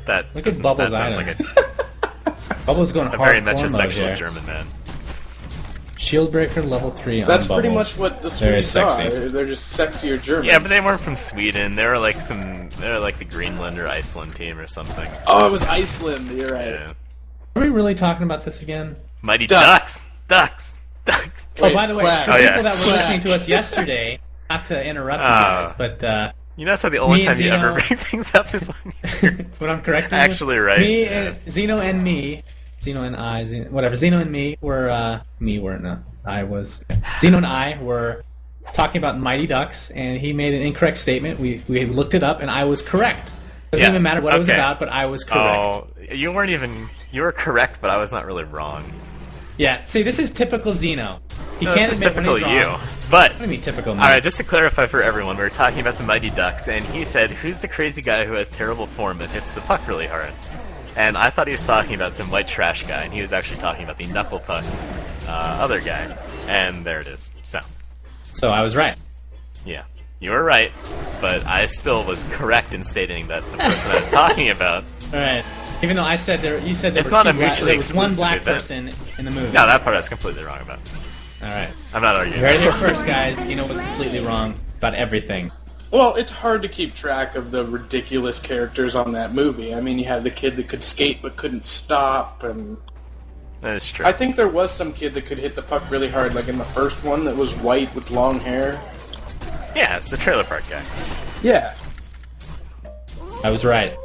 That Look at doesn't- Bubbles that sounds Island. like Bubbles going a very hardcore mode metrosexual here. German man. Shieldbreaker level 3 on That's Bubbles. pretty much what the Very Swedes are. sexy. They're just sexier Germans. Yeah, but they weren't from Sweden. They were like the Greenland or Iceland team or something. Oh, it was Iceland. You're right. Yeah. Are we really talking about this again? Mighty Ducks. Ducks. Oh, by the way, Quack. for Oh, people yeah. that were Quack. listening to us yesterday, not to interrupt you guys, but You know, that's not the only Me and time you ever Zeno- bring things up is when when I'm correct, Actually right, Me, yeah. Zeno and me, Zeno and I, whatever. Zeno and me were Zeno and I were talking about Mighty Ducks, and he made an incorrect statement. We looked it up, and I was correct. Doesn't Yeah, even matter what it was okay. about, but I was correct. Oh, you weren't even. You were correct, but I was not really wrong. Yeah. See, this is typical Zeno. He No, can't this is admit when typical he's you. wrong. But What do you mean typical me? all right, just to clarify for everyone, we were talking about the Mighty Ducks, and he said, "Who's the crazy guy who has terrible form and hits the puck really hard?" And I thought he was talking about some white trash guy, and he was actually talking about the knuckle puck other guy. And there it is. So I was right. Yeah, you were right, but I still was correct in stating that the person I was talking about. All right. Even though I said you said there It's were not two a black, mutually there was one exclusive black event. person in the movie. No, that part I was completely wrong about. All right. I'm not arguing. You heard it here first, guys. Zeno was completely wrong about everything. Well, it's hard to keep track of the ridiculous characters on that movie. I mean, you have the kid that could skate but couldn't stop, and That is true. I think there was some kid that could hit the puck really hard, like in the first one, that was white with long hair. Yeah, it's the trailer park guy. Yeah. I was right.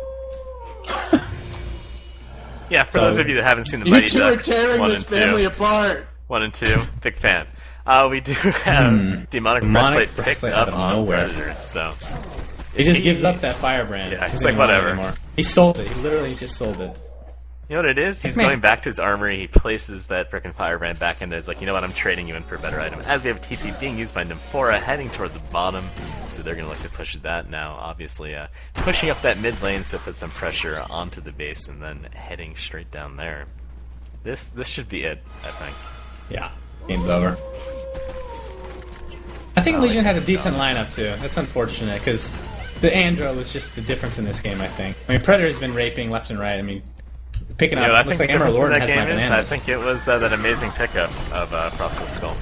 Yeah, for those of you that haven't seen the You Mighty two are Ducks tearing 1 this and 2, family apart. 1 and 2, big fan. We do have Demonic Breastplate picked out up of on nowhere. Predator, so... He just gives up that firebrand. Yeah, he's He like, doesn't want it whatever. anymore. He sold it. He literally just sold it. You know what it is? He's Man. going back to his armory, he places that frickin' firebrand back in there, he's like, you know what, I'm trading you in for a better item. As we have TP being used by Nymphora heading towards the bottom, so they're gonna look to push that now, obviously, pushing up that mid lane so it puts some pressure onto the base and then heading straight down there. This should be it, I think. Yeah, game's over. I think Legion had a decent lineup too. That's unfortunate because the Andro was just the difference in this game. I think. I mean, Predator's been raping left and right. I mean, picking up. I Looks think like the Emerald difference in Lord that has my game is, bananas. I think it was that amazing pickup of Prophet's Skull.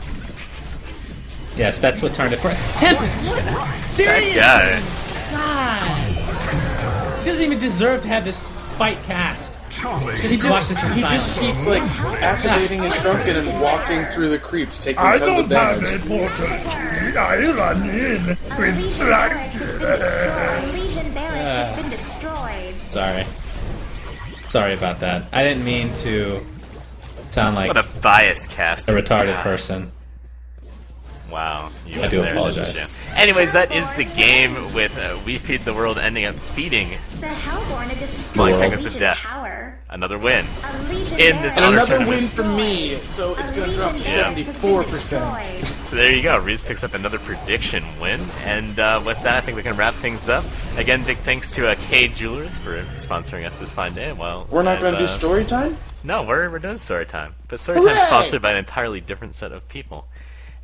Yes, that's what turned it for Tempest. Seriously, That God. He doesn't even deserve to have this fight cast. Just watch this in He just silence. keeps like activating his shrunken and walking through the creeps, taking I tons of don't have damage. a portal key. I run in A with Legion barracks has been destroyed. Legion barracks has been destroyed. Sorry about that. I didn't mean to sound like What a biased cast. a retarded God. person. Wow. You I went do there, apologize. didn't you? Anyways, that is the game with We Feed the World ending up beating The Hellborn have The destroyed world. a Penguins of Legion Death. tower. another win. A Legion In this barracks honor Another tournament. win for me, so it's going to drop to Yeah. 74%. So there you go. Reaves picks up another prediction win, and with that, I think we can wrap things up. Again, big thanks to K Jewelers for sponsoring us this fine day. Well, We're not going to do story time? No, we're doing story time, but story time is Hooray! sponsored by an entirely different set of people.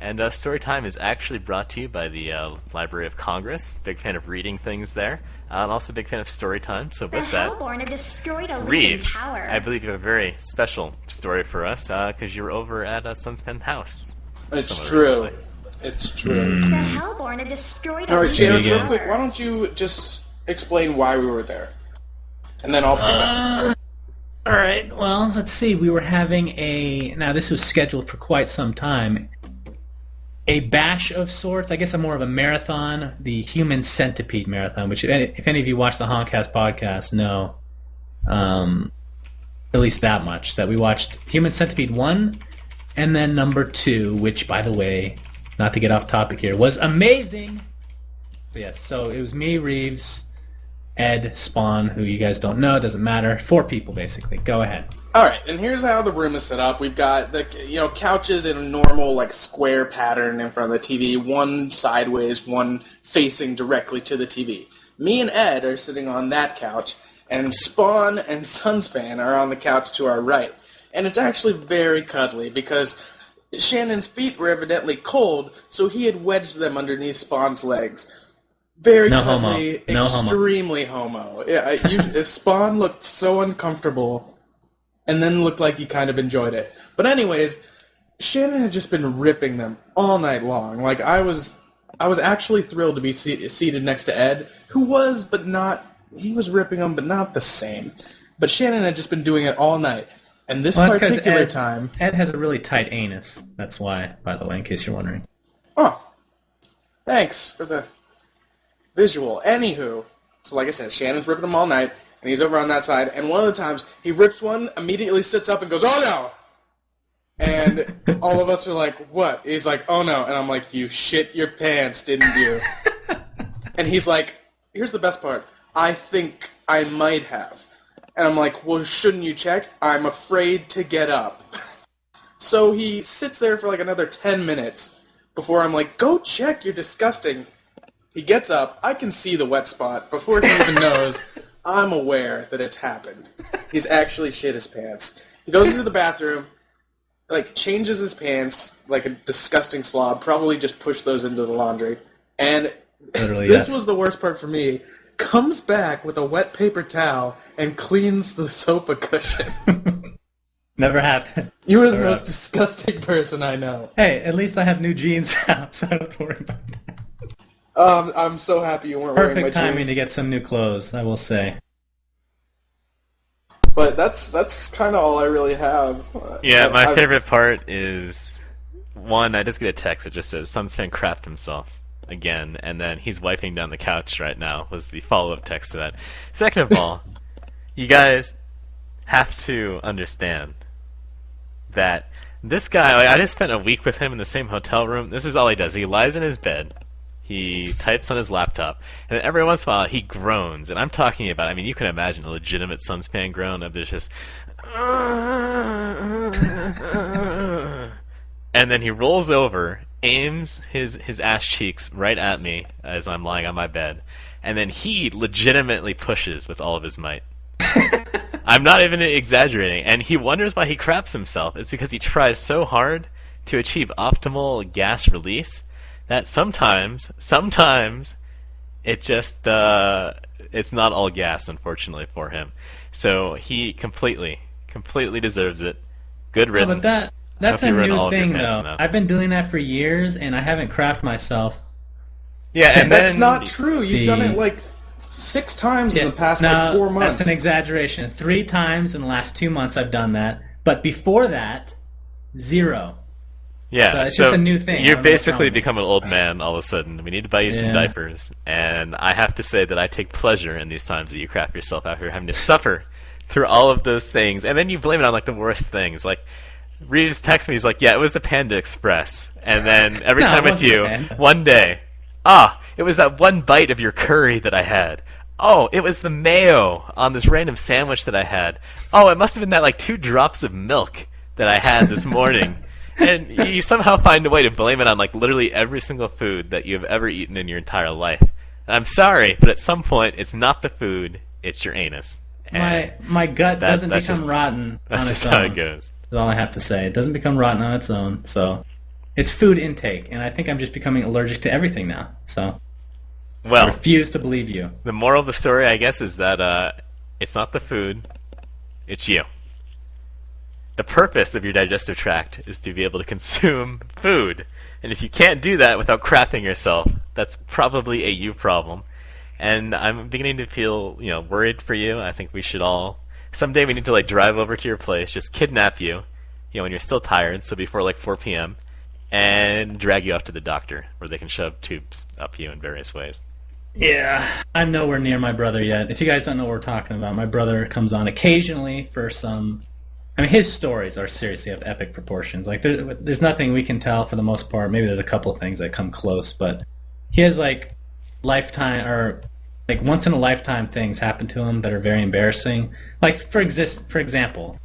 And story time is actually brought to you by the Library of Congress. Big fan of reading things there, and also big fan of story time. So The with that, Hellborn have destroyed a Legion Reaves, tower. I believe you have a very special story for us because you were over at SUNSfan house. It's somewhere true. recently. It's true. The Hellborn have destroyed a Alright, Legion Jared, real tower. quick, why don't you just explain why we were there? And then I'll pick up. Alright, well, let's see. We were having now this was scheduled for quite some time, a bash of sorts. I guess more of a marathon, the Human Centipede Marathon, which if any of you watch the Honcast podcast know, at least that much, that we watched Human Centipede 1 and then number 2, which, by the way, not to get off topic here, was amazing! But yes, so it was me, Reaves, Ed, Spawn, who you guys don't know, doesn't matter. 4 people, basically. Go ahead. Alright, and here's how the room is set up. We've got the couches in a normal square pattern in front of the TV, one sideways, one facing directly to the TV. Me and Ed are sitting on that couch, and Spawn and SUNSfan are on the couch to our right. And it's actually very cuddly because Shannon's feet were evidently cold, so he had wedged them underneath Spawn's legs. Very No cuddly, homo. No homo. extremely homo. Yeah, Spawn looked so uncomfortable, and then looked like he kind of enjoyed it. But anyways, Shannon had just been ripping them all night long. I was actually thrilled to be seated next to Ed, who was, but not. He was ripping them, but not the same. But Shannon had just been doing it all night. And this Well, that's 'cause particular time... Ed has a really tight anus. That's why, by the way, in case you're wondering. Oh, thanks for the visual. Anywho, so like I said, Shannon's ripping them all night, and he's over on that side, and one of the times, he rips one, immediately sits up and goes, "Oh no!" And all of us are like, "What?" He's like, "Oh no," and I'm like, "You shit your pants, didn't you?" And he's like, "Here's the best part, I think I might have." And I'm like, "Well, shouldn't you check?" "I'm afraid to get up." So he sits there for another 10 minutes before I'm like, "Go check, you're disgusting." He gets up, I can see the wet spot. Before he even knows, I'm aware that it's happened. He's actually shit his pants. He goes into the bathroom, changes his pants like a disgusting slob, probably just pushed those into the laundry. And Literally, this yes. was the worst part for me. Comes back with a wet paper towel and cleans the sofa cushion. Never happened. You are the Never most happened. disgusting person I know. Hey, at least I have new jeans out, so I don't have to worry about that. I'm so happy you weren't wearing my Perfect timing jeans. to get some new clothes, I will say. But that's kind of all I really have. Yeah, my I've- favorite part is one. I just get a text that just says "SUNSfan crapped himself again," and then he's wiping down the couch right now. Was the follow-up text to that. Second of all, you guys have to understand that this guy, like, I just spent a week with him in the same hotel room. This is all he does. He lies in his bed, he types on his laptop, and then every once in a while he groans. And I'm talking about, I mean, you can imagine a legitimate SUNSfan groan of just and then he rolls over, aims his ass cheeks right at me as I'm lying on my bed, and then he legitimately pushes with all of his might. I'm not even exaggerating, and he wonders why he craps himself. It's because he tries so hard to achieve optimal gas release that sometimes it just it's not all gas, unfortunately for him. So he completely deserves it. Good riddance. But that's a new thing, though. I've been doing that for years, and I haven't crapped myself. Yeah, and that's not true. You've done it like 6 times in the past 4 months. That's an exaggeration. 3 times in the last 2 months I've done that. But before that, 0. Yeah, so it's just a new thing. You've basically become an old man all of a sudden. We need to buy you some diapers. And I have to say that I take pleasure in these times that you crap yourself out here having to suffer through all of those things. And then you blame it on like the worst things. Like, Reaves texts me, he's like, yeah, it was the Panda Express. And then every time with you, one day, it was that one bite of your curry that I had. Oh, it was the mayo on this random sandwich that I had. Oh, it must have been that like 2 drops of milk that I had this morning. And you somehow find a way to blame it on like literally every single food that you've ever eaten in your entire life. And I'm sorry, but at some point, it's not the food, it's your anus. My gut doesn't become rotten on its own. That's just how it goes. That's all I have to say. It doesn't become rotten on its own. So it's food intake, and I think I'm just becoming allergic to everything now. So I refuse to believe you. The moral of the story, I guess, is that it's not the food, it's you. The purpose of your digestive tract is to be able to consume food. And if you can't do that without crapping yourself, that's probably a you problem. And I'm beginning to feel, worried for you. I think we should all... Someday we need to, drive over to your place, just kidnap you, when you're still tired, so before, 4 p.m., and drag you off to the doctor, where they can shove tubes up you in various ways. Yeah, I'm nowhere near my brother yet. If you guys don't know what we're talking about, my brother comes on occasionally for some... I mean, his stories are seriously of epic proportions. There's nothing we can tell for the most part. Maybe there's a couple of things that come close, but he has, lifetime or once in a lifetime things happen to him that are very embarrassing. For example,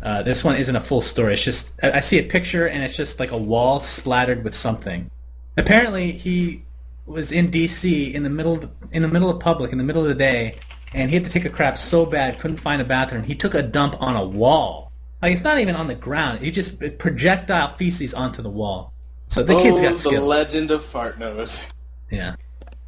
this one isn't a full story. It's just I see a picture and it's just like a wall splattered with something. Apparently, he was in D.C. in the middle of public in the middle of the day, and he had to take a crap so bad couldn't find a bathroom. He took a dump on a wall. It's not even on the ground. He just projectile feces onto the wall. So the kid's got skills. The legend of Fart Nose. Yeah.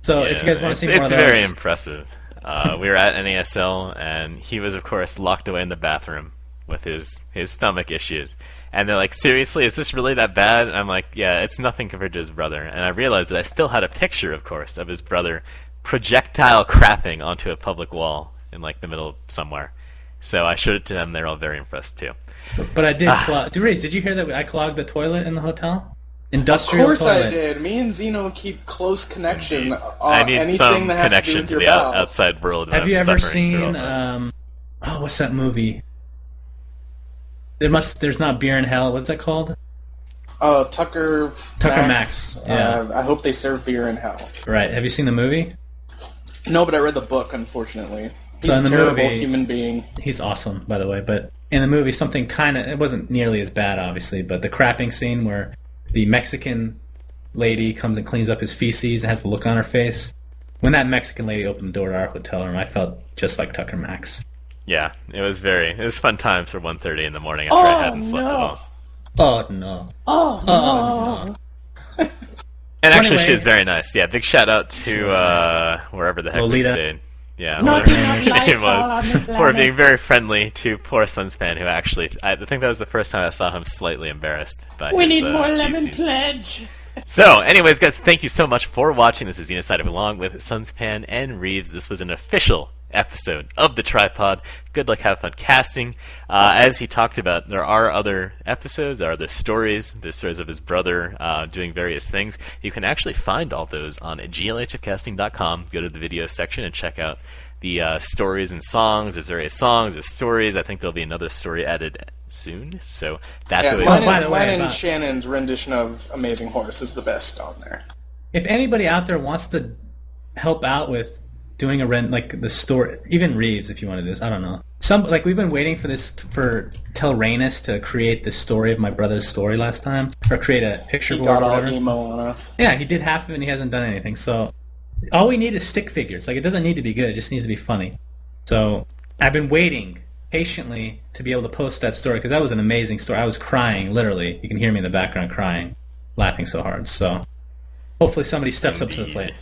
So if you guys want to see more of those... It's very impressive. We were at NASL, and he was, of course, locked away in the bathroom with his stomach issues. And they're like, seriously, is this really that bad? And I'm like, yeah, it's nothing compared to his brother. And I realized that I still had a picture, of course, of his brother projectile crapping onto a public wall in, the middle of somewhere. So I showed it to them. They're all very impressed, too. But I did clog... Did you hear that I clogged the toilet in the hotel? Industrial toilet. Of course toilet. I did. Me and Zeno keep close connection I need anything some that has connection to do with your the bowels. outside world. Have you ever seen... what's that movie? There's not Beer in Hell. What's that called? Oh, Tucker Max. Yeah. I hope they serve beer in hell. Right. Have you seen the movie? No, but I read the book, unfortunately. He's so in a the terrible movie, human being. He's awesome, by the way. But in the movie, something it wasn't nearly as bad, obviously, but the crapping scene where the Mexican lady comes and cleans up his feces and has the look on her face. When that Mexican lady opened the door to our hotel room, I felt just like Tucker Max. Yeah, it was fun times for 1:30 in the morning after I hadn't slept at all. Oh, no. Oh, no. And actually, she was very nice. Yeah, big shout out to wherever the heck Lolita. we stayed. Yeah, whatever her name was. For being very friendly to poor SUNSfan, who actually, I think that was the first time I saw him slightly embarrassed by We his, need more lemon feces. pledge. So, anyways, guys, thank you so much for watching. This is Xenocide along with SUNSfan and Reaves. This was an official episode of the Tripod. Good luck, have fun casting. As he talked about, there are other episodes, there are other stories, the stories of his brother doing various things. You can actually find all those on glhfcasting.com. Go to the video section and check out the stories and songs. There's various songs, there's stories. I think there'll be another story added soon. So that's what Glenn and Shannon's rendition of Amazing Horse is the best on there. If anybody out there wants to help out with doing like the story, even Reaves, if you want to do this, I don't know. We've been waiting for Telranus to create the story of my brother's story last time, or create a picture board. He got all emo on us. Yeah, he did half of it and he hasn't done anything. So all we need is stick figures. Like, it doesn't need to be good, it just needs to be funny. So I've been waiting patiently to be able to post that story, because that was an amazing story. I was crying, literally. You can hear me in the background crying, laughing so hard. So hopefully somebody steps up to the plate.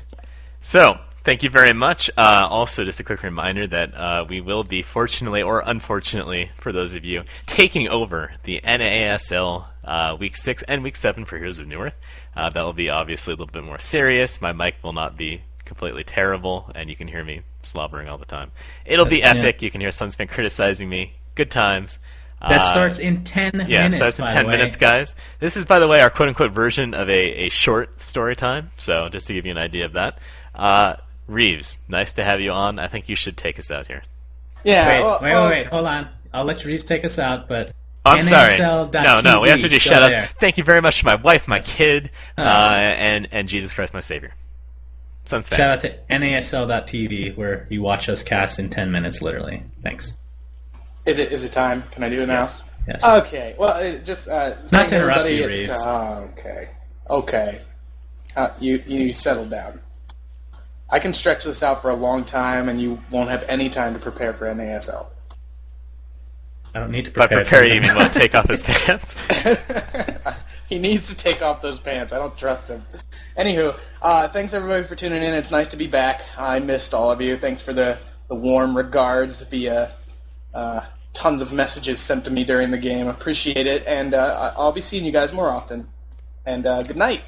So, thank you very much. Also, just a quick reminder that we will be, fortunately or unfortunately, for those of you, taking over the NASL Week 6 and Week 7 for Heroes of Newerth. That will be obviously a little bit more serious. My mic will not be completely terrible, and you can hear me slobbering all the time. It'll be epic. Yeah. You can hear SUNSfan criticizing me. Good times. That starts in 10 minutes, Yeah, it starts in 10 minutes, guys. This is, by the way, our quote-unquote version of a short story time, so just to give you an idea of that. Reaves, nice to have you on. I think you should take us out here. Yeah. Wait. Hold on. I'll let Reaves take us out, but... I'm sorry. No, we have to do shout-outs. Thank you very much to my wife, my kid, and Jesus Christ, my Savior. SUNSfan. Shout out to NASL.tv, where you watch us cast in 10 minutes, literally. Thanks. Is it time? Can I do it now? Yes. Okay. Well, just not to interrupt you, Reaves. Okay. You settle down. I can stretch this out for a long time, and you won't have any time to prepare for NASL. I don't need to prepare. By prepare, you mean what? Take off his pants? He needs to take off those pants. I don't trust him. Anywho, thanks everybody for tuning in. It's nice to be back. I missed all of you. Thanks for the warm regards via tons of messages sent to me during the game. Appreciate it, and I'll be seeing you guys more often. And good night.